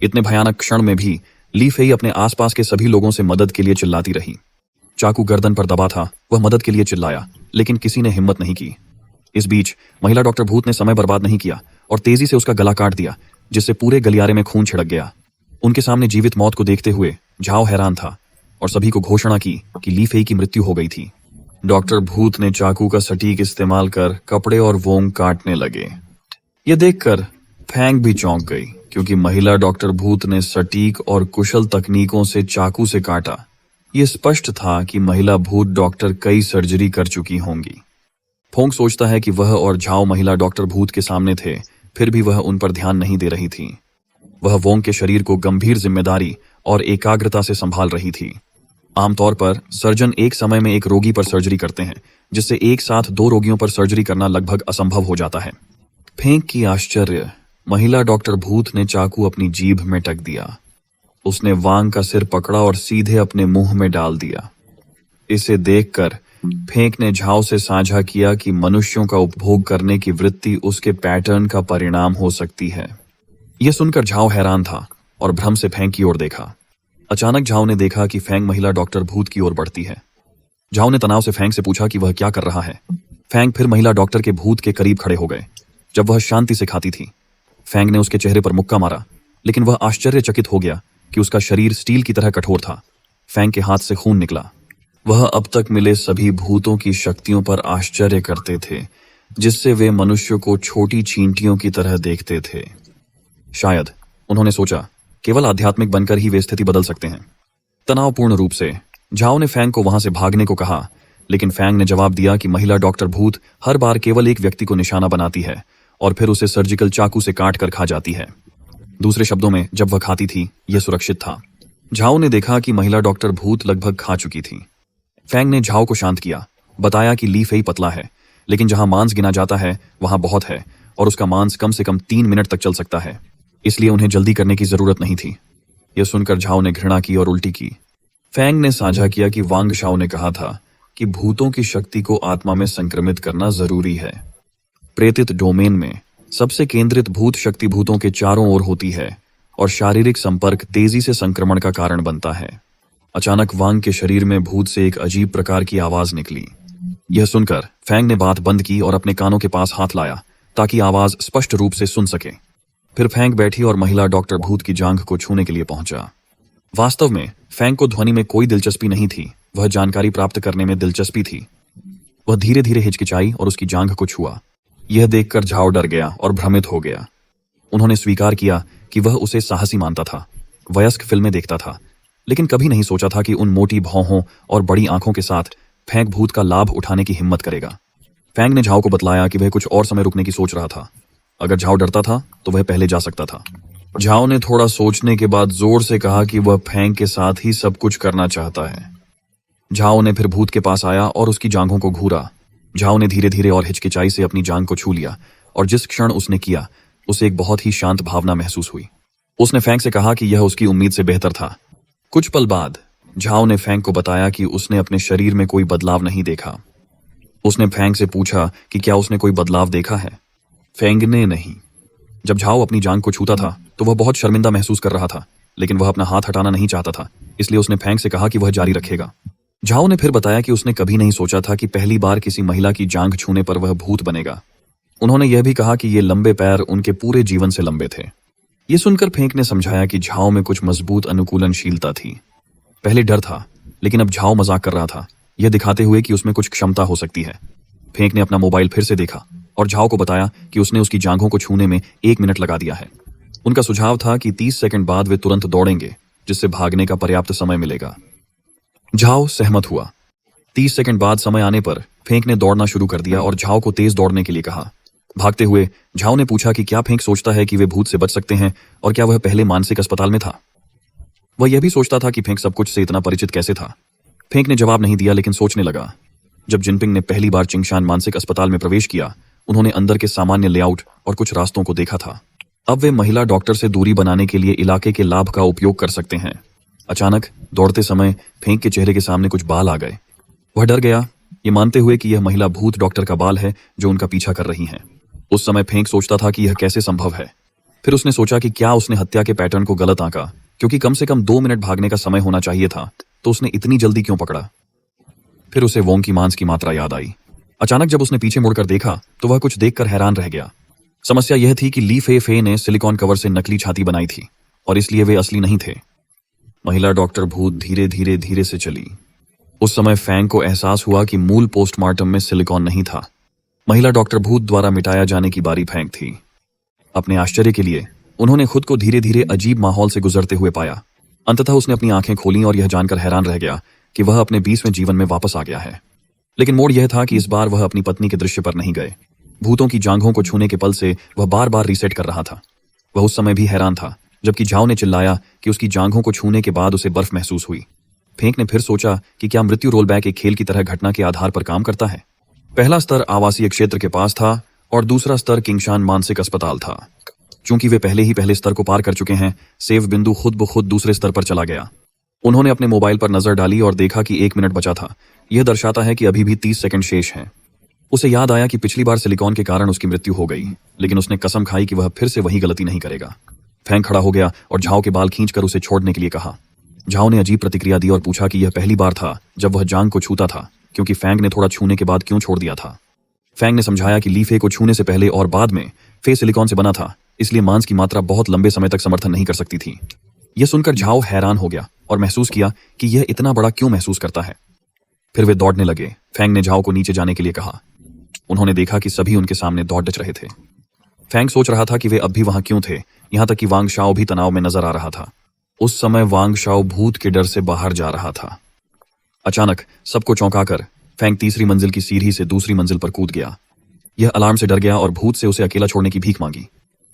Speaker 1: इतने भयानक क्षण में भी ली फेई अपने आसपास के सभी लोगों से मदद के लिए चिल्लाती रही। चाकू गर्दन पर दबा था। वह मदद के लिए चिल्लाया, लेकिन किसी ने हिम्मत नहीं की। इस बीच महिला डॉक्टर भूत ने समय बर्बाद नहीं किया और तेजी से उसका गला काट दिया, जिससे पूरे गलियारे में खून छिड़क गया। उनके सामने जीवित मौत को देखते हुए झाओ हैरान था और सभी को घोषणा की कि ली फेई की मृत्यु हो गई थी। डॉक्टर भूत ने चाकू का सटीक इस्तेमाल कर कपड़े और वोंग काटने लगे। यह देखकर फेंग भी चौंक गई, क्योंकि महिला डॉक्टर भूत ने सटीक और कुशल तकनीकों से चाकू से काटा। यह स्पष्ट था कि महिला भूत डॉक्टर कई सर्जरी कर चुकी होंगी। फोंग सोचता है कि वह और झाओ महिला डॉक्टर भूत के सामने थे, फिर भी वह उन पर ध्यान नहीं दे रही थी। वह वोंग के शरीर को गंभीर जिम्मेदारी और एकाग्रता से संभाल रही थी। आमतौर पर सर्जन एक समय में एक रोगी पर सर्जरी करते हैं, जिससे एक साथ 2 रोगियों पर सर्जरी करना लगभग असंभव हो जाता है। फेंक की आश्चर्य। महिला डॉक्टर भूत ने चाकू अपनी जीभ में टक दिया। उसने वांग का सिर पकड़ा और सीधे अपने मुंह में डाल दिया। इसे देखकर फेंक ने झाओ से साझा किया कि मनुष्यों का उपभोग करने की वृत्ति उसके पैटर्न का परिणाम हो सकती है। यह सुनकर झाओ हैरान था और भ्रम से फेंक की ओर देखा। अचानक झाओ ने देखा कि फेंग महिला डॉक्टर भूत की ओर बढ़ती है। झाओ ने तनाव से फेंग से पूछा कि वह क्या कर रहा है। फेंग फिर महिला डॉक्टर के भूत के करीब खड़े हो गए, जब वह शांति से खाती थी। फेंग ने उसके चेहरे पर मुक्का मारा, लेकिन वह आश्चर्यचकित हो गया कि उसका शरीर स्टील की तरह कठोर था। फेंग के हाथ से खून निकला। वह अब तक मिले सभी भूतों की शक्तियों पर आश्चर्य करते थे, जिससे वे मनुष्य को छोटी चींटियों की तरह देखते थे। शायद उन्होंने सोचा केवल आध्यात्मिक बनकर ही वे स्थिति बदल सकते हैं। तनावपूर्ण रूप से झाओ ने फेंग को वहां से भागने को कहा, लेकिन फेंग ने जवाब दिया कि महिला डॉक्टर भूत हर बार केवल एक व्यक्ति को निशाना बनाती है और फिर उसे सर्जिकल चाकू से काट कर खा जाती है। दूसरे शब्दों में, जब वह खाती थी यह सुरक्षित था। झाओ ने देखा कि महिला डॉक्टर भूत लगभग खा चुकी थी। फेंग ने झाओ को शांत किया, बताया कि ली फेई पतला है, लेकिन जहां मांस गिना जाता है वहां बहुत है और उसका मांस कम से कम 3 मिनट तक चल सकता है, इसलिए उन्हें जल्दी करने की जरूरत नहीं थी। यह सुनकर झाओ ने घृणा की और उल्टी की। फेंग ने साझा किया कि वांग शाओ ने कहा था कि भूतों की शक्ति को आत्मा में संक्रमित करना जरूरी है। प्रेतित डोमेन में सबसे केंद्रित भूत शक्ति भूतों के चारों ओर होती है और शारीरिक संपर्क तेजी से संक्रमण का कारण बनता है। अचानक वांग के शरीर में भूत से एक अजीब प्रकार की आवाज निकली। यह सुनकर फेंग ने बात बंद की और अपने कानों के पास हाथ लाया ताकि आवाज स्पष्ट रूप से सुन सके। फिर फेंग बैठी और महिला डॉक्टर भूत की जांघ को छूने के लिए पहुंचा। वास्तव में फेंग को ध्वनि में कोई दिलचस्पी नहीं थी, वह जानकारी प्राप्त करने में दिलचस्पी थी। वह धीरे धीरे हिचकिचाई और उसकी जांघ को छुआ। यह देखकर झाओ डर गया और भ्रमित हो गया। उन्होंने स्वीकार किया कि वह उसे साहसी मानता था, वयस्क फिल्में देखता था, लेकिन कभी नहीं सोचा था कि उन मोटी भौहों और बड़ी आंखों के साथ फैंक भूत का लाभ उठाने की हिम्मत करेगा। फैंग ने झाओ को बतलाया कि वह कुछ और समय रुकने की सोच रहा था। अगर झाओ डरता था तो वह पहले जा सकता था। झाओ ने थोड़ा सोचने के बाद जोर से कहा कि वह फैंग के साथ ही सब कुछ करना चाहता है। झाओ ने फिर भूत के पास आया और उसकी जांघों को घूरा। झाओ ने धीरे धीरे और हिचकिचाई से अपनी जांघ को छू लिया और जिस क्षण उसने किया उसे एक बहुत ही शांत भावना महसूस हुई। उसने फैंग से कहा कि यह उसकी उम्मीद से बेहतर था। कुछ पल बाद झाओ ने फैंग को बताया कि उसने अपने शरीर में कोई बदलाव नहीं देखा। उसने फैंग से पूछा कि क्या उसने कोई बदलाव देखा है। फैंग ने नहीं। जब झाओ अपनी जांघ को छूता था तो वह बहुत शर्मिंदा महसूस कर रहा था, लेकिन वह अपना हाथ हटाना नहीं चाहता था, इसलिए उसने फैंग से कहा कि वह जारी रखेगा। झाओ ने फिर बताया कि उसने कभी नहीं सोचा था कि पहली बार किसी महिला की जांघ छूने पर वह भूत बनेगा। उन्होंने यह भी कहा कि ये लंबे पैर उनके पूरे जीवन से लंबे थे। ये सुनकर फेंक ने समझाया कि झाओ में कुछ मजबूत अनुकूलनशीलता थी। पहले डर था, लेकिन अब झाओ मजाक कर रहा था, यह दिखाते हुए कि उसमें कुछ क्षमता हो सकती है। फेंक ने अपना मोबाइल फिर से देखा और झाओ को बताया कि उसने उसकी जांघों को छूने में 1 मिनट लगा दिया है। उनका सुझाव था कि 30 सेकंड बाद वे तुरंत दौड़ेंगे, जिससे भागने का पर्याप्त समय मिलेगा। झाओ सहमत हुआ। 30 सेकंड बाद समय आने पर फेंक ने दौड़ना शुरू कर दिया और झाओ को तेज दौड़ने के लिए कहा। भागते हुए झाओ ने पूछा कि क्या फेंक सोचता है कि वे भूत से बच सकते हैं और क्या वह पहले मानसिक अस्पताल में था। वह यह भी सोचता था कि फेंक सब कुछ से इतना परिचित कैसे था। फेंक ने जवाब नहीं दिया, लेकिन सोचने लगा। जब जिनपिंग ने पहली बार चिंगशान मानसिक अस्पताल में प्रवेश किया, उन्होंने अंदर के सामान्य लेआउट और कुछ रास्तों को देखा था। अब वे महिला डॉक्टर से दूरी बनाने के लिए इलाके के लाभ का उपयोग कर सकते हैं। अचानक दौड़ते समय फेंक के चेहरे के सामने कुछ बाल आ गए। वह डर गया, ये मानते हुए कि यह महिला भूत डॉक्टर का बाल है जो उनका पीछा कर रही हैं। उस समय फेंक सोचता था कि यह कैसे संभव है। फिर उसने सोचा कि क्या उसने हत्या के पैटर्न को गलत आंका, क्योंकि कम से कम 2 मिनट भागने का समय होना चाहिए था, तो उसने इतनी जल्दी क्यों पकड़ा। फिर उसे वोंग की मांस की मात्रा याद आई। अचानक जब उसने पीछे मुड़कर देखा तो वह कुछ देखकर हैरान रह गया। समस्या यह थी कि ली फे फे ने सिलिकॉन कवर से नकली छाती बनाई थी और इसलिए वे असली नहीं थे। महिला डॉक्टर भूत धीरे धीरे धीरे से चली। उस समय फैंग को एहसास हुआ कि मूल पोस्टमार्टम में सिलिकॉन नहीं था। महिला डॉक्टर भूत द्वारा मिटाया जाने की बारी फैंग थी। अपने आश्चर्य के लिए उन्होंने खुद को धीरे धीरे अजीब माहौल से गुजरते हुए पाया। अंततः उसने अपनी आंखें खोलीं और यह जानकर हैरान रह गया कि वह अपने 20वें जीवन में वापस आ गया है। लेकिन मोड़ यह था कि इस बार वह अपनी पत्नी के दृश्य पर नहीं गए। भूतों की जांघों को छूने के पल से वह बार बार रीसेट कर रहा था। वह उस समय भी हैरान था जबकि झाओ ने चिल्लाया कि उसकी जांघों को छूने के बाद उसे बर्फ महसूस हुई। फेंक ने फिर सोचा कि क्या मृत्यु रोलबैक एक खेल की तरह घटना के आधार पर काम करता है। पहला स्तर आवासीय क्षेत्र के पास था और दूसरा स्तर किंगशान मानसिक अस्पताल था। चूंकि वे पहले स्तर को पार कर चुके हैं, सेव बिंदु खुद ब खुद दूसरे स्तर पर चला गया। उन्होंने अपने मोबाइल पर नजर डाली और देखा कि 1 मिनट बचा था। यह दर्शाता है कि अभी भी 30 सेकंड शेष हैं। उसे याद आया कि पिछली बार सिलिकॉन के कारण उसकी मृत्यु हो गई, लेकिन उसने कसम खाई कि वह फिर से वही गलती नहीं करेगा। फैंग खड़ा हो गया और झाओ के बाल खींचकर उसे छोड़ने के लिए कहा। झाओ ने अजीब प्रतिक्रिया दी और पूछा कि यह पहली बार था जब वह जांघ को छूता था, क्योंकि फैंग ने थोड़ा छूने के बाद क्यों छोड़ दिया था। फैंग ने समझाया कि ली फे को छूने से पहले और बाद में फे सिलिकॉन से बना था, इसलिए मांस की मात्रा बहुत लंबे समय तक समर्थन नहीं कर सकती थी। यह सुनकर झाओ हैरान हो गया और महसूस किया कि यह इतना बड़ा क्यों महसूस करता है। फिर वे दौड़ने लगे। फैंग ने झाओ को नीचे जाने के लिए कहा। उन्होंने देखा कि सभी उनके सामने दौड़ डच रहे थे। फैंग सोच रहा था कि वे अब भी वहां क्यों थे, यहां तक कि वांग शाओ भी तनाव में नजर आ रहा था। उस समय वांग शाओ भूत के डर से बाहर जा रहा था। अचानक सबको चौंकाकर फैंग तीसरी मंजिल की सीढ़ी से दूसरी मंजिल पर कूद गया। यह अलार्म से डर गया और भूत से उसे अकेला छोड़ने की भीख मांगी।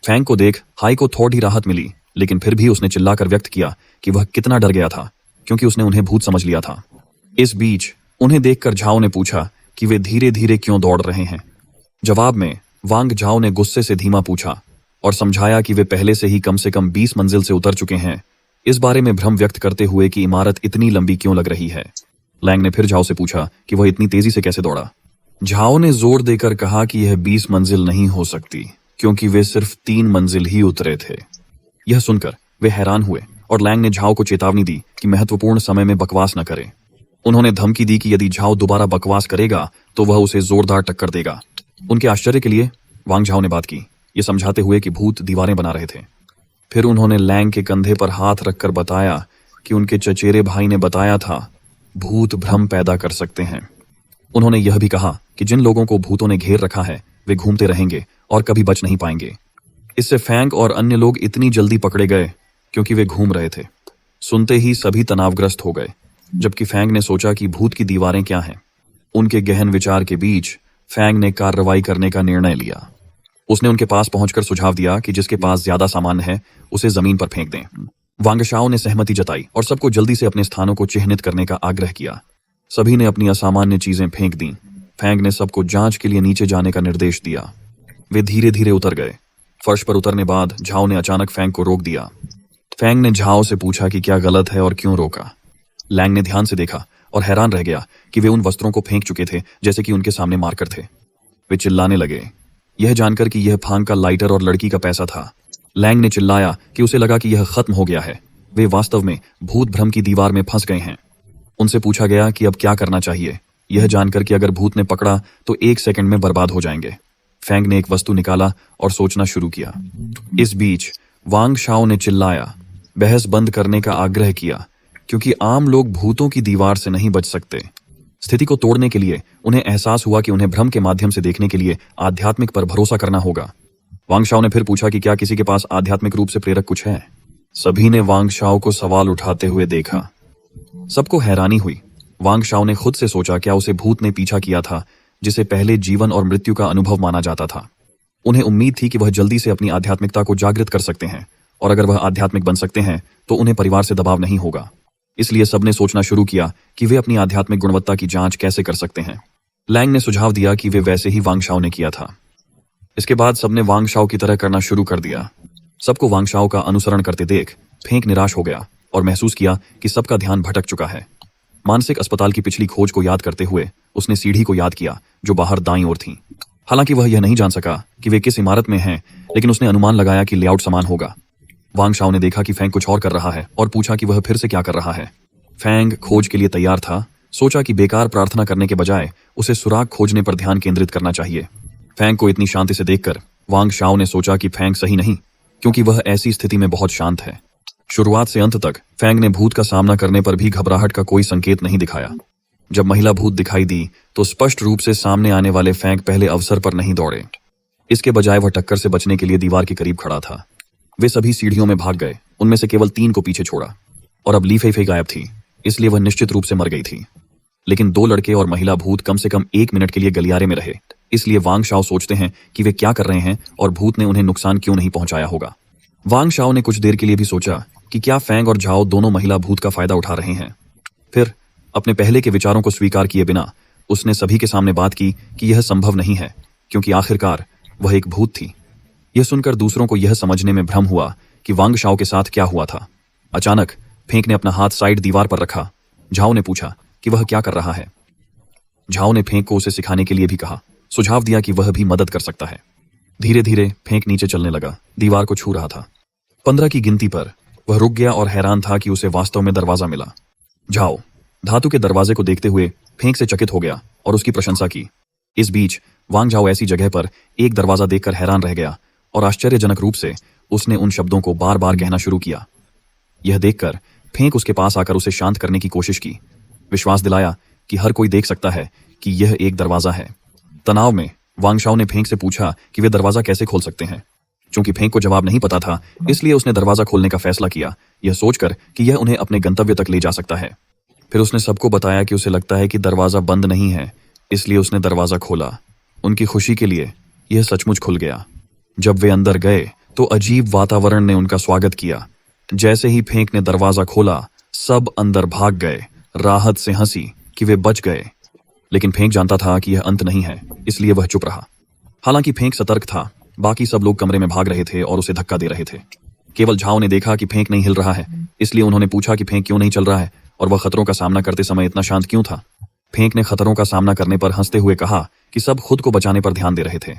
Speaker 1: फैंग को देख हाई को थोड़ी राहत मिली, लेकिन फिर भी उसने चिल्लाकर व्यक्त किया कि वह कितना डर गया था, क्योंकि उसने उन्हें भूत समझ लिया था। इस बीच उन्हें देखकर झाओ ने पूछा कि वे धीरे धीरे क्यों दौड़ रहे हैं। जवाब में वांग झाओ ने गुस्से से धीमा पूछा और समझाया कि वे पहले से ही कम 20 मंजिल से उतर चुके हैं, इस बारे में भ्रम व्यक्त करते हुए कि इमारत इतनी लंबी क्यों लग रही है। लैंग ने फिर झाओ से पूछा कि वह इतनी तेजी से कैसे दौड़ा। झाओ ने जोर देकर कहा कि यह 20 मंजिल नहीं हो सकती, क्योंकि वे सिर्फ 3 मंजिल ही उतरे थे। यह सुनकर वे हैरान हुए और लैंग ने झाओ को चेतावनी दी कि महत्वपूर्ण समय में बकवास न करे। उन्होंने धमकी दी कि यदि झाओ दोबारा बकवास करेगा तो वह उसे जोरदार टक्कर देगा। उनके आश्चर्य के लिए वांग झाओ ने बात की, ये समझाते हुए कि भूत दीवारें बना रहे थे। फिर उन्होंने लैंग के कंधे पर हाथ रखकर बताया कि उनके चचेरे भाई ने बताया था भूत भ्रम पैदा कर सकते हैं। उन्होंने यह भी कहा कि जिन लोगों को भूतों ने घेर रखा है वे घूमते रहेंगे और कभी बच नहीं पाएंगे। इससे फैंग और अन्य लोग इतनी जल्दी पकड़े गए क्योंकि वे घूम रहे थे। सुनते ही सभी तनावग्रस्त हो गए, जबकि फैंग ने सोचा कि भूत की दीवारें क्या हैं। उनके गहन विचार के बीच फैंग ने कार्रवाई करने का निर्णय लिया। उसने उनके पास पहुंचकर सुझाव दिया कि जिसके पास ज्यादा सामान है उसे जमीन पर फेंक दें। वांगशाओ ने सहमति जताई और सबको जल्दी से अपने स्थानों को चिह्नित करने का आग्रह किया। सभी ने अपनी असामान्य चीजें फेंक दी। फैंग ने सबको जांच के लिए नीचे जाने का निर्देश दिया। वे धीरे धीरे उतर गए। फर्श पर उतरने बाद झाओ ने अचानक फैंग को रोक दिया। फैंग ने झाओ से पूछा कि क्या गलत है और क्यों रोका। लैंग ने ध्यान से देखा और हैरान रह गया कि वे उन वस्त्रों को फेंक चुके थे जैसे कि उनके सामने मारकर थे। वे चिल्लाने लगे, यह जानकर कि यह फांग का लाइटर और लड़की का पैसा था। लैंग ने चिल्लाया कि उसे लगा कि यह खत्म हो गया है। वे वास्तव में भूत भ्रम की दीवार में फंस गए हैं। उनसे पूछा गया कि अब क्या करना चाहिए, यह जानकर कि अगर भूत ने पकड़ा तो 1 सेकंड में बर्बाद हो जाएंगे। फैंग ने एक वस्तु निकाला और सोचना शुरू किया। इस बीच वांगशाओ ने चिल्लाया, बहस बंद करने का आग्रह किया, क्योंकि आम लोग भूतों की दीवार से नहीं बच सकते। स्थिति को तोड़ने के लिए उन्हें एहसास हुआ कि उन्हें भ्रम के माध्यम से देखने के लिए आध्यात्मिक पर भरोसा करना होगा। वांगशाओ ने फिर पूछा कि क्या किसी के पास आध्यात्मिक रूप से प्रेरक कुछ है। सभी ने वांगशाओ को सवाल उठाते हुए देखा। सबको हैरानी हुई। वांगशाओ ने खुद से सोचा, क्या उसे भूत ने पीछा किया था जिसे पहले जीवन और मृत्यु का अनुभव माना जाता था। उन्हें उम्मीद थी कि वह जल्दी से अपनी आध्यात्मिकता को जागृत कर सकते हैं, और अगर वह आध्यात्मिक बन सकते हैं तो उन्हें परिवार से दबाव नहीं होगा। इसलिए सबने सोचना शुरू किया कि वे अपनी आध्यात्मिक गुणवत्ता की जांच कैसे कर सकते हैं। लैंग ने सुझाव दिया कि वे वैसे ही वांगशाओ ने किया था। इसके बाद सबने वांगशाओ की तरह करना शुरू कर दिया। सबको वांगशाओ का अनुसरण करते देख फेंक निराश हो गया और महसूस किया कि सबका ध्यान भटक चुका है। मानसिक अस्पताल की पिछली खोज को याद करते हुए उसने सीढ़ी को याद किया जो बाहर दाईं ओर थी। हालांकि वह यह नहीं जान सका कि वे किस इमारत में हैं, लेकिन उसने अनुमान लगाया कि लेआउट समान होगा। वांगशाओ ने देखा कि फैंग कुछ और कर रहा है और पूछा कि वह फिर से क्या कर रहा है। फैंग खोज के लिए तैयार था। सोचा कि बेकार प्रार्थना करने के बजाय उसे सुराग खोजने पर ध्यान केंद्रित करना चाहिए। फैंग को इतनी शांति से देखकर वांगशाओ ने सोचा कि फैंग सही नहीं, क्योंकि वह ऐसी स्थिति में बहुत शांत है। शुरुआत से अंत तक फैंग ने भूत का सामना करने पर भी घबराहट का कोई संकेत नहीं दिखाया। जब महिला भूत दिखाई दी तो स्पष्ट रूप से सामने आने वाले फैंग पहले अवसर पर नहीं दौड़े। इसके बजाय वह टक्कर से बचने के लिए दीवार के करीब खड़ा था। वे सभी सीढ़ियों में भाग गए, उनमें से केवल 3 को पीछे छोड़ा। और अब ली फेई गायब थी, इसलिए वह निश्चित रूप से मर गई थी। लेकिन 2 लड़के और महिला भूत कम से कम 1 मिनट के लिए गलियारे में रहे। इसलिए वांगशाओ सोचते हैं कि वे क्या कर रहे हैं और भूत ने उन्हें नुकसान क्यों नहीं पहुंचाया होगा। वांगशाओ ने कुछ देर के लिए भी सोचा कि क्या फैंग और झाओ दोनों महिला भूत का फायदा उठा रहे हैं। फिर अपने पहले के विचारों को स्वीकार किए बिना उसने सभी के सामने बात की कि यह संभव नहीं है, क्योंकि आखिरकार वह एक भूत थी। यह सुनकर दूसरों को यह समझने में भ्रम हुआ कि वांगशाओ के साथ क्या हुआ था। अचानक फेंक ने अपना हाथ साइड दीवार पर रखा। झाओ ने पूछा कि वह क्या कर रहा है। झाओ ने फेंक को उसे सिखाने के लिए भी कहा, सुझाव दिया कि वह भी मदद कर सकता है। धीरे धीरे फेंक नीचे चलने लगा, दीवार को छू रहा था। 15 की गिनती पर वह रुक गया और हैरान था कि उसे वास्तव में दरवाजा मिला। झाओ धातु के दरवाजे को देखते हुए फेंक से चकित हो गया और उसकी प्रशंसा की। इस बीच वांगझाओ ऐसी जगह पर एक दरवाजा देखकर हैरान रह गया और आश्चर्यजनक रूप से उसने उन शब्दों को बार बार कहना शुरू किया। यह देखकर फेंक उसके पास आकर उसे शांत करने की कोशिश की, विश्वास दिलाया कि हर कोई देख सकता है कि यह एक दरवाजा है। तनाव में वांगशाओ ने फेंक से पूछा कि वे दरवाजा कैसे खोल सकते हैं। चूंकि फेंक को जवाब नहीं पता था, इसलिए उसने दरवाजा खोलने का फैसला किया, यह सोचकर कि यह उन्हें अपने गंतव्य तक ले जा सकता है। फिर उसने सबको बताया कि उसे लगता है कि दरवाजा बंद नहीं है, इसलिए उसने दरवाजा खोला। उनकी खुशी के लिए यह सचमुच खुल गया। जब वे अंदर गए तो अजीब वातावरण ने उनका स्वागत किया। जैसे ही फेंक ने दरवाजा खोला, सब अंदर भाग गए, राहत से हंसी कि वे बच गए। लेकिन फेंक जानता था कि यह अंत नहीं है, इसलिए वह चुप रहा। हालांकि फेंक सतर्क था, बाकी सब लोग कमरे में भाग रहे थे और उसे धक्का दे रहे थे। केवल झाओ ने देखा कि फेंक नहीं हिल रहा है, इसलिए उन्होंने पूछा कि फेंक क्यों नहीं चल रहा है और वह खतरों का सामना करते समय इतना शांत क्यों था। फेंक ने खतरों का सामना करने पर हंसते हुए कहा कि सब खुद को बचाने पर ध्यान दे रहे थे।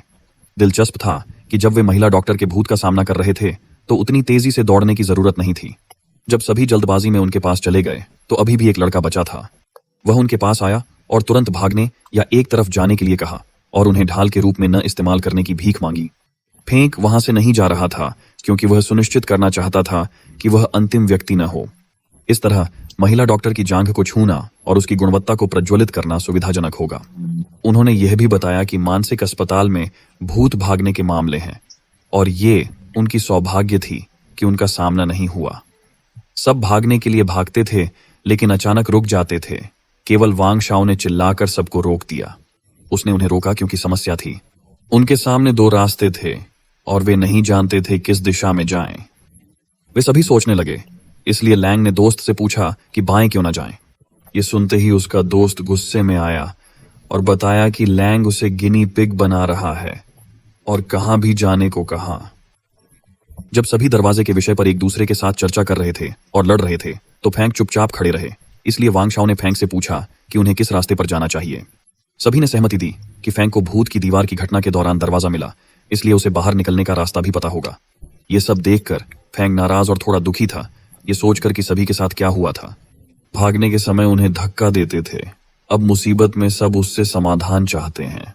Speaker 1: दिलचस्प था कि जब वे महिला डॉक्टर के भूत का सामना कर रहे थे तो उतनी तेजी से दौड़ने की जरूरत नहीं थी। जब सभी जल्दबाजी में उनके पास चले गए तो अभी भी एक लड़का बचा था। वह उनके पास आया और तुरंत भागने या एक तरफ जाने के लिए कहा और उन्हें ढाल के रूप में न इस्तेमाल करने की भीख मांगी। फेंक वहां से नहीं जा रहा था क्योंकि वह सुनिश्चित करना चाहता था कि वह अंतिम व्यक्ति न हो। इस तरह महिला डॉक्टर की जांघ को छूना और उसकी गुणवत्ता को प्रज्वलित करना सुविधाजनक होगा। उन्होंने यह भी बताया कि मानसिक अस्पताल में भूत भागने के मामले हैं और ये उनकी सौभाग्य थी कि उनका सामना नहीं हुआ। सब भागने के लिए भागते थे, लेकिन अचानक रुक जाते थे। केवल वांग शाओ ने चिल्लाकर सबको रोक दिया। उसने उन्हें रोका क्योंकि समस्या थी। उनके सामने दो रास्ते थे और वे नहीं जानते थे किस दिशा में जाएं। वे सभी सोचने लगे, इसलिए लैंग ने दोस्त से पूछा कि बाएं क्यों ना जाएं। ये सुनते ही उसका दोस्त गुस्से में आया और बताया कि लैंग उसे गिनी पिग बना रहा है और कहां भी जाने को कहा। जब सभी दरवाजे के विषय पर एक दूसरे के साथ चर्चा कर रहे थे और लड़ रहे थे, तो फैंग चुपचाप खड़े रहे। इसलिए वांग शाओ ने फैंग से पूछा कि उन्हें किस रास्ते पर जाना चाहिए। सभी ने सहमति दी कि फैंग को भूत की दीवार की घटना के दौरान दरवाजा मिला, इसलिए उसे बाहर निकलने का रास्ता भी पता होगा। ये सब देखकर फैंग नाराज और थोड़ा दुखी था, ये सोचकर कि सभी के साथ क्या हुआ था। भागने के समय उन्हें धक्का देते थे, अब मुसीबत में सब उससे समाधान चाहते हैं।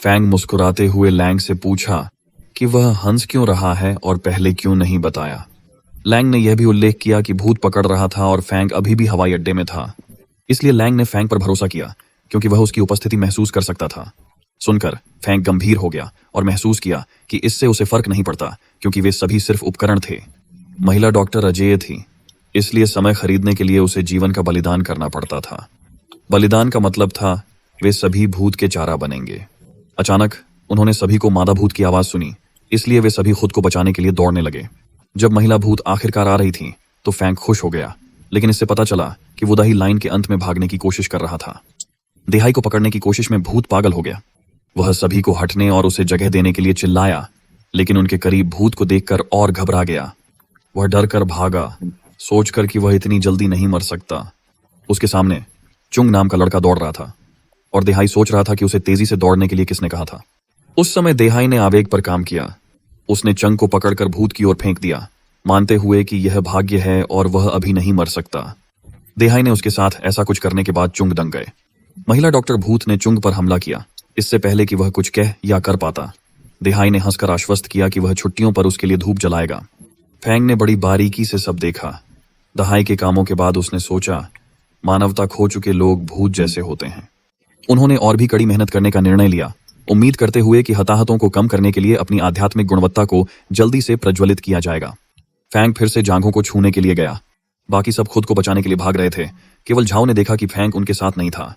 Speaker 1: फैंग मुस्कुराते हुए लैंग से पूछा कि वह हंस क्यों रहा है और पहले क्यों नहीं बताया। लैंग ने यह भी उल्लेख किया कि भूत पकड़ रहा था और फैंग अभी भी हवाई अड्डे में था। इसलिए लैंग ने फैंग पर भरोसा किया क्योंकि वह उसकी उपस्थिति महसूस कर सकता था। सुनकर फैंग गंभीर हो गया और महसूस किया कि इससे उसे फर्क नहीं पड़ता क्योंकि वे सभी सिर्फ उपकरण थे। महिला डॉक्टर अजेय थी, इसलिए समय खरीदने के लिए उसे जीवन का बलिदान करना पड़ता था। बलिदान का मतलब था वे सभी भूत के चारा बनेंगे। अचानक उन्होंने सभी को मादा भूत की आवाज सुनी, इसलिए वे सभी खुद को बचाने के लिए दौड़ने लगे। जब महिला भूत आखिरकार आ रही थी तो फैंग खुश हो गया, लेकिन इससे पता चला कि वो दाही लाइन के अंत में भागने की कोशिश कर रहा था। देहाई को पकड़ने की कोशिश में भूत पागल हो गया। वह सभी को हटने और उसे जगह देने के लिए चिल्लाया, लेकिन उनके करीब भूत को देखकर और घबरा गया। वह डर कर भागा, सोचकर कि वह इतनी जल्दी नहीं मर सकता। उसके सामने चुंग नाम का लड़का दौड़ रहा था और देहाई सोच रहा था कि उसे तेजी से दौड़ने के लिए किसने कहा था। उस समय देहाई ने आवेग पर काम किया। उसने चंग को पकड़कर भूत की ओर फेंक दिया, मानते हुए कि यह भाग्य है और वह अभी नहीं मर सकता। देहाई ने उसके साथ ऐसा कुछ करने के बाद चुंग दंग गए। महिला डॉक्टर भूत ने चुंग पर हमला किया, इससे पहले कि वह कुछ कह या कर पाता। देहाई ने हंसकर आश्वस्त किया कि वह छुट्टियों पर उसके लिए धूप जलाएगा। फैंग ने बड़ी बारीकी से सब देखा। दहाई के कामों के बाद उसने सोचा, मानवता खो चुके लोग भूत जैसे होते हैं। उन्होंने और भी कड़ी मेहनत करने का निर्णय लिया, उम्मीद करते हुए कि हताहतों को कम करने के लिए अपनी आध्यात्मिक गुणवत्ता को जल्दी से प्रज्वलित किया जाएगा। फैंग फिर से जांघों को छूने के लिए गया। बाकी सब खुद को बचाने के लिए भाग रहे थे। केवल झाओ ने देखा कि फैंग उनके साथ नहीं था।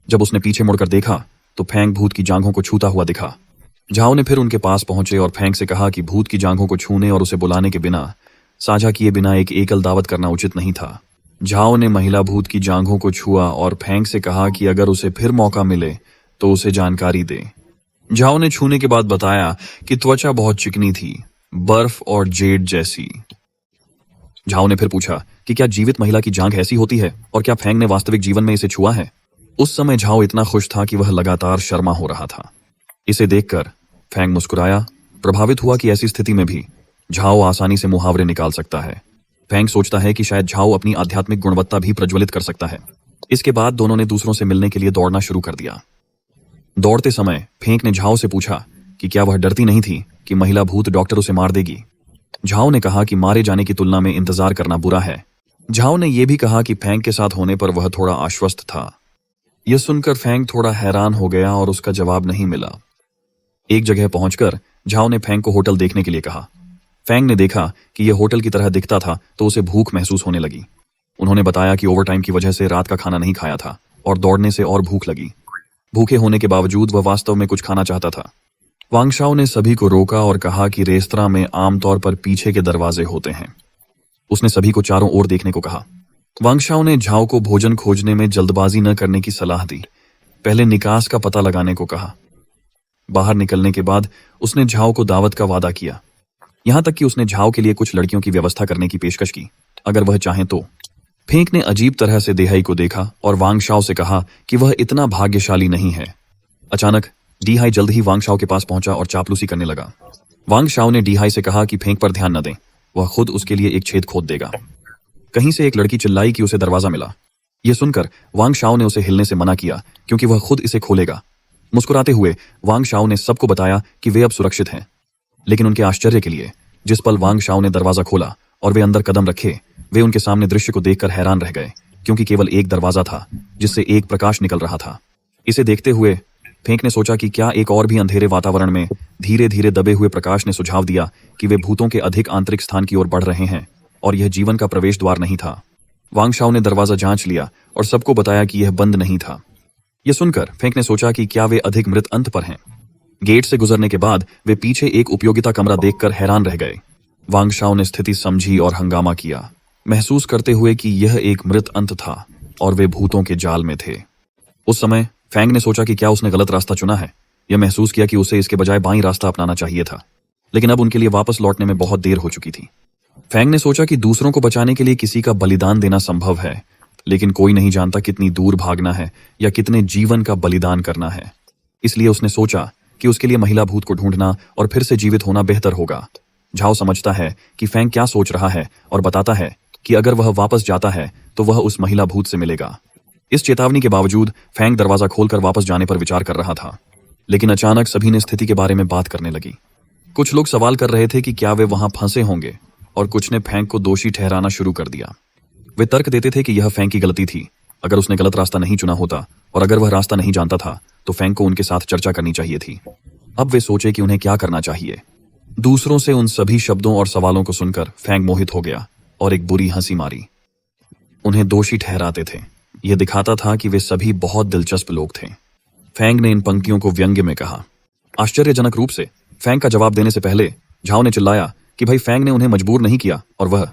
Speaker 1: जब उसने पीछे मुड़कर देखा तो फैंग भूत की जांघों को छूता हुआ दिखा। झाओ ने फिर उनके पास पहुंचे और फैंग से कहा कि भूत की जांघों को छूने और उसे बुलाने के बिना, साझा किए बिना एक एकल दावत करना उचित नहीं था। झाओ ने महिला भूत की जांघों को छुआ और फैंग से कहा कि अगर उसे फिर मौका मिले तो उसे जानकारी दे। झाओ ने छूने के बाद बताया कि त्वचा बहुत चिकनी थी, बर्फ और जेड जैसी। झाओ ने फिर पूछा कि क्या जीवित महिला की जांघ ऐसी होती है और क्या फैंग ने वास्तविक जीवन में इसे छुआ है। उस समय झाओ इतना खुश था कि वह लगातार शर्मा हो रहा था। इसे देखकर फैंग मुस्कुराया, प्रभावित हुआ कि ऐसी स्थिति में भी झाओ आसानी से मुहावरे निकाल सकता है। फैंग सोचता है कि शायद झाओ अपनी आध्यात्मिक गुणवत्ता भी प्रज्वलित कर सकता है। इसके बाद दोनों ने दूसरों से मिलने के लिए दौड़ना शुरू कर दिया। दौड़ते समय फेंक ने झाओ से पूछा कि क्या वह डरती नहीं थी कि महिला भूत डॉक्टर उसे मार देगी। झाओ ने कहा कि मारे जाने की तुलना में इंतजार करना बुरा है। झाओ ने यह भी कहा कि फैंग के साथ होने पर वह थोड़ा आश्वस्त था। यह सुनकर फैंग थोड़ा हैरान हो गया और उसका जवाब नहीं मिला। एक जगह पहुंचकर झाओ ने फैंग को होटल देखने के लिए कहा। फैंग ने देखा कि यह होटल की तरह दिखता था तो उसे भूख महसूस होने लगी। उन्होंने बताया कि ओवरटाइम की वजह से रात का खाना नहीं खाया था और दौड़ने से और भूख लगी। भूखे होने के बावजूद वह वास्तव में कुछ खाना चाहता था। वांग शाओ ने सभी को रोका और कहा कि रेस्तरां में आमतौर पर पीछे के दरवाजे होते हैं। उसने सभी को चारों ओर देखने को कहा। वांग शाओ ने झाओ को भोजन खोजने में जल्दबाजी न करने की सलाह दी, पहले निकास का पता लगाने को कहा। बाहर निकलने के बाद उसने झाओ को दावत का वादा किया, यहां तक कि उसने झाओ के लिए कुछ लड़कियों की व्यवस्था करने की पेशकश की, अगर वह चाहे तो। फेंक ने अजीब तरह से देहाई को देखा और वांग शाओ से कहा कि वह इतना भाग्यशाली नहीं है। अचानक डीहाई जल्द ही वांग शाओ के पास पहुंचा और चापलूसी करने लगा। वांग शाओ ने डीहाई से कहा कि फेंक पर ध्यान न दें, वह खुद उसके लिए एक छेद खोद देगा। कहीं से एक लड़की चिल्लाई कि उसे दरवाजा मिला। यह सुनकर वांग शाओ ने उसे हिलने से मना किया क्योंकि वह खुद इसे खोलेगा। मुस्कुराते हुए वांग शाओ ने सबको बताया कि वे अब सुरक्षित हैं। लेकिन उनके आश्चर्य के लिए जिस पल वांग शाओ ने दरवाजा खोला और वे अंदर कदम रखे, वे उनके सामने दृश्य को देखकर हैरान रह गए, क्योंकि केवल एक दरवाजा था जिससे एक प्रकाश निकल रहा था। इसे देखते हुए फेंक ने सोचा कि क्या एक और भी अंधेरे वातावरण में धीरे धीरे दबे हुए प्रकाश ने सुझाव दिया कि वे भूतों के अधिक आंतरिक स्थान की ओर बढ़ रहे हैं। और यह जीवन का प्रवेश द्वार नहीं था। वांग शाओ ने दरवाजा जांच लिया और सबको बताया कि यह बंद नहीं था। यह सुनकर फेंग ने सोचा कि क्या वे अधिक मृत अंत पर हैं। गेट से गुजरने के बाद वे पीछे एक उपयोगिता कमरा देखकर हैरान रह गए। वांग शाओ ने स्थिति समझी और हंगामा किया, महसूस करते हुए कि यह एक मृत अंत था और वे भूतों के जाल में थे। उस समय फेंग ने सोचा कि क्या उसने गलत रास्ता चुना है। यह महसूस किया कि उसे इसके बजाय बाईं रास्ता अपनाना चाहिए था, लेकिन अब उनके लिए वापस लौटने में बहुत देर हो चुकी थी। फेंग ने सोचा कि दूसरों को बचाने के लिए किसी का बलिदान देना संभव है, लेकिन कोई नहीं जानता कितनी दूर भागना है या कितने जीवन का बलिदान करना है। इसलिए उसने सोचा कि उसके लिए महिला भूत को ढूंढना और फिर से जीवित होना बेहतर होगा। झाओ समझता है कि फेंग क्या सोच रहा है और बताता है कि अगर वह वापस जाता है तो वह उस महिला भूत से मिलेगा। इस चेतावनी के बावजूद फेंग दरवाजा खोलकर वापस जाने पर विचार कर रहा था, लेकिन अचानक सभी ने स्थिति के बारे में बात करने लगी। कुछ लोग सवाल कर रहे थे कि क्या वे वहां फंसे होंगे और कुछ ने फेंग को दोषी ठहराना शुरू कर दिया। वे तर्क देते थे कि यह फेंग की गलती थी, अगर उसने गलत रास्ता नहीं चुना होता और अगर वह रास्ता नहीं जानता था तो फेंग को उनके साथ चर्चा करनी चाहिए थी। अब वे सोचे कि उन्हें क्या करना चाहिए। दूसरों से उन सभी शब्दों और सवालों को सुनकर फेंग मोहित हो गया और एक बुरी हंसी मारी। उन्हें दोषी ठहराते थे। यह दिखाता था कि वे सभी बहुत दिलचस्प लोग थे। फेंग ने इन पंक्तियों को व्यंग्य में कहा। आश्चर्यजनक रूप से फेंग का जवाब देने से पहले झाओ ने चिल्लाया कि भाई फेंग ने उन्हें मजबूर नहीं किया और वह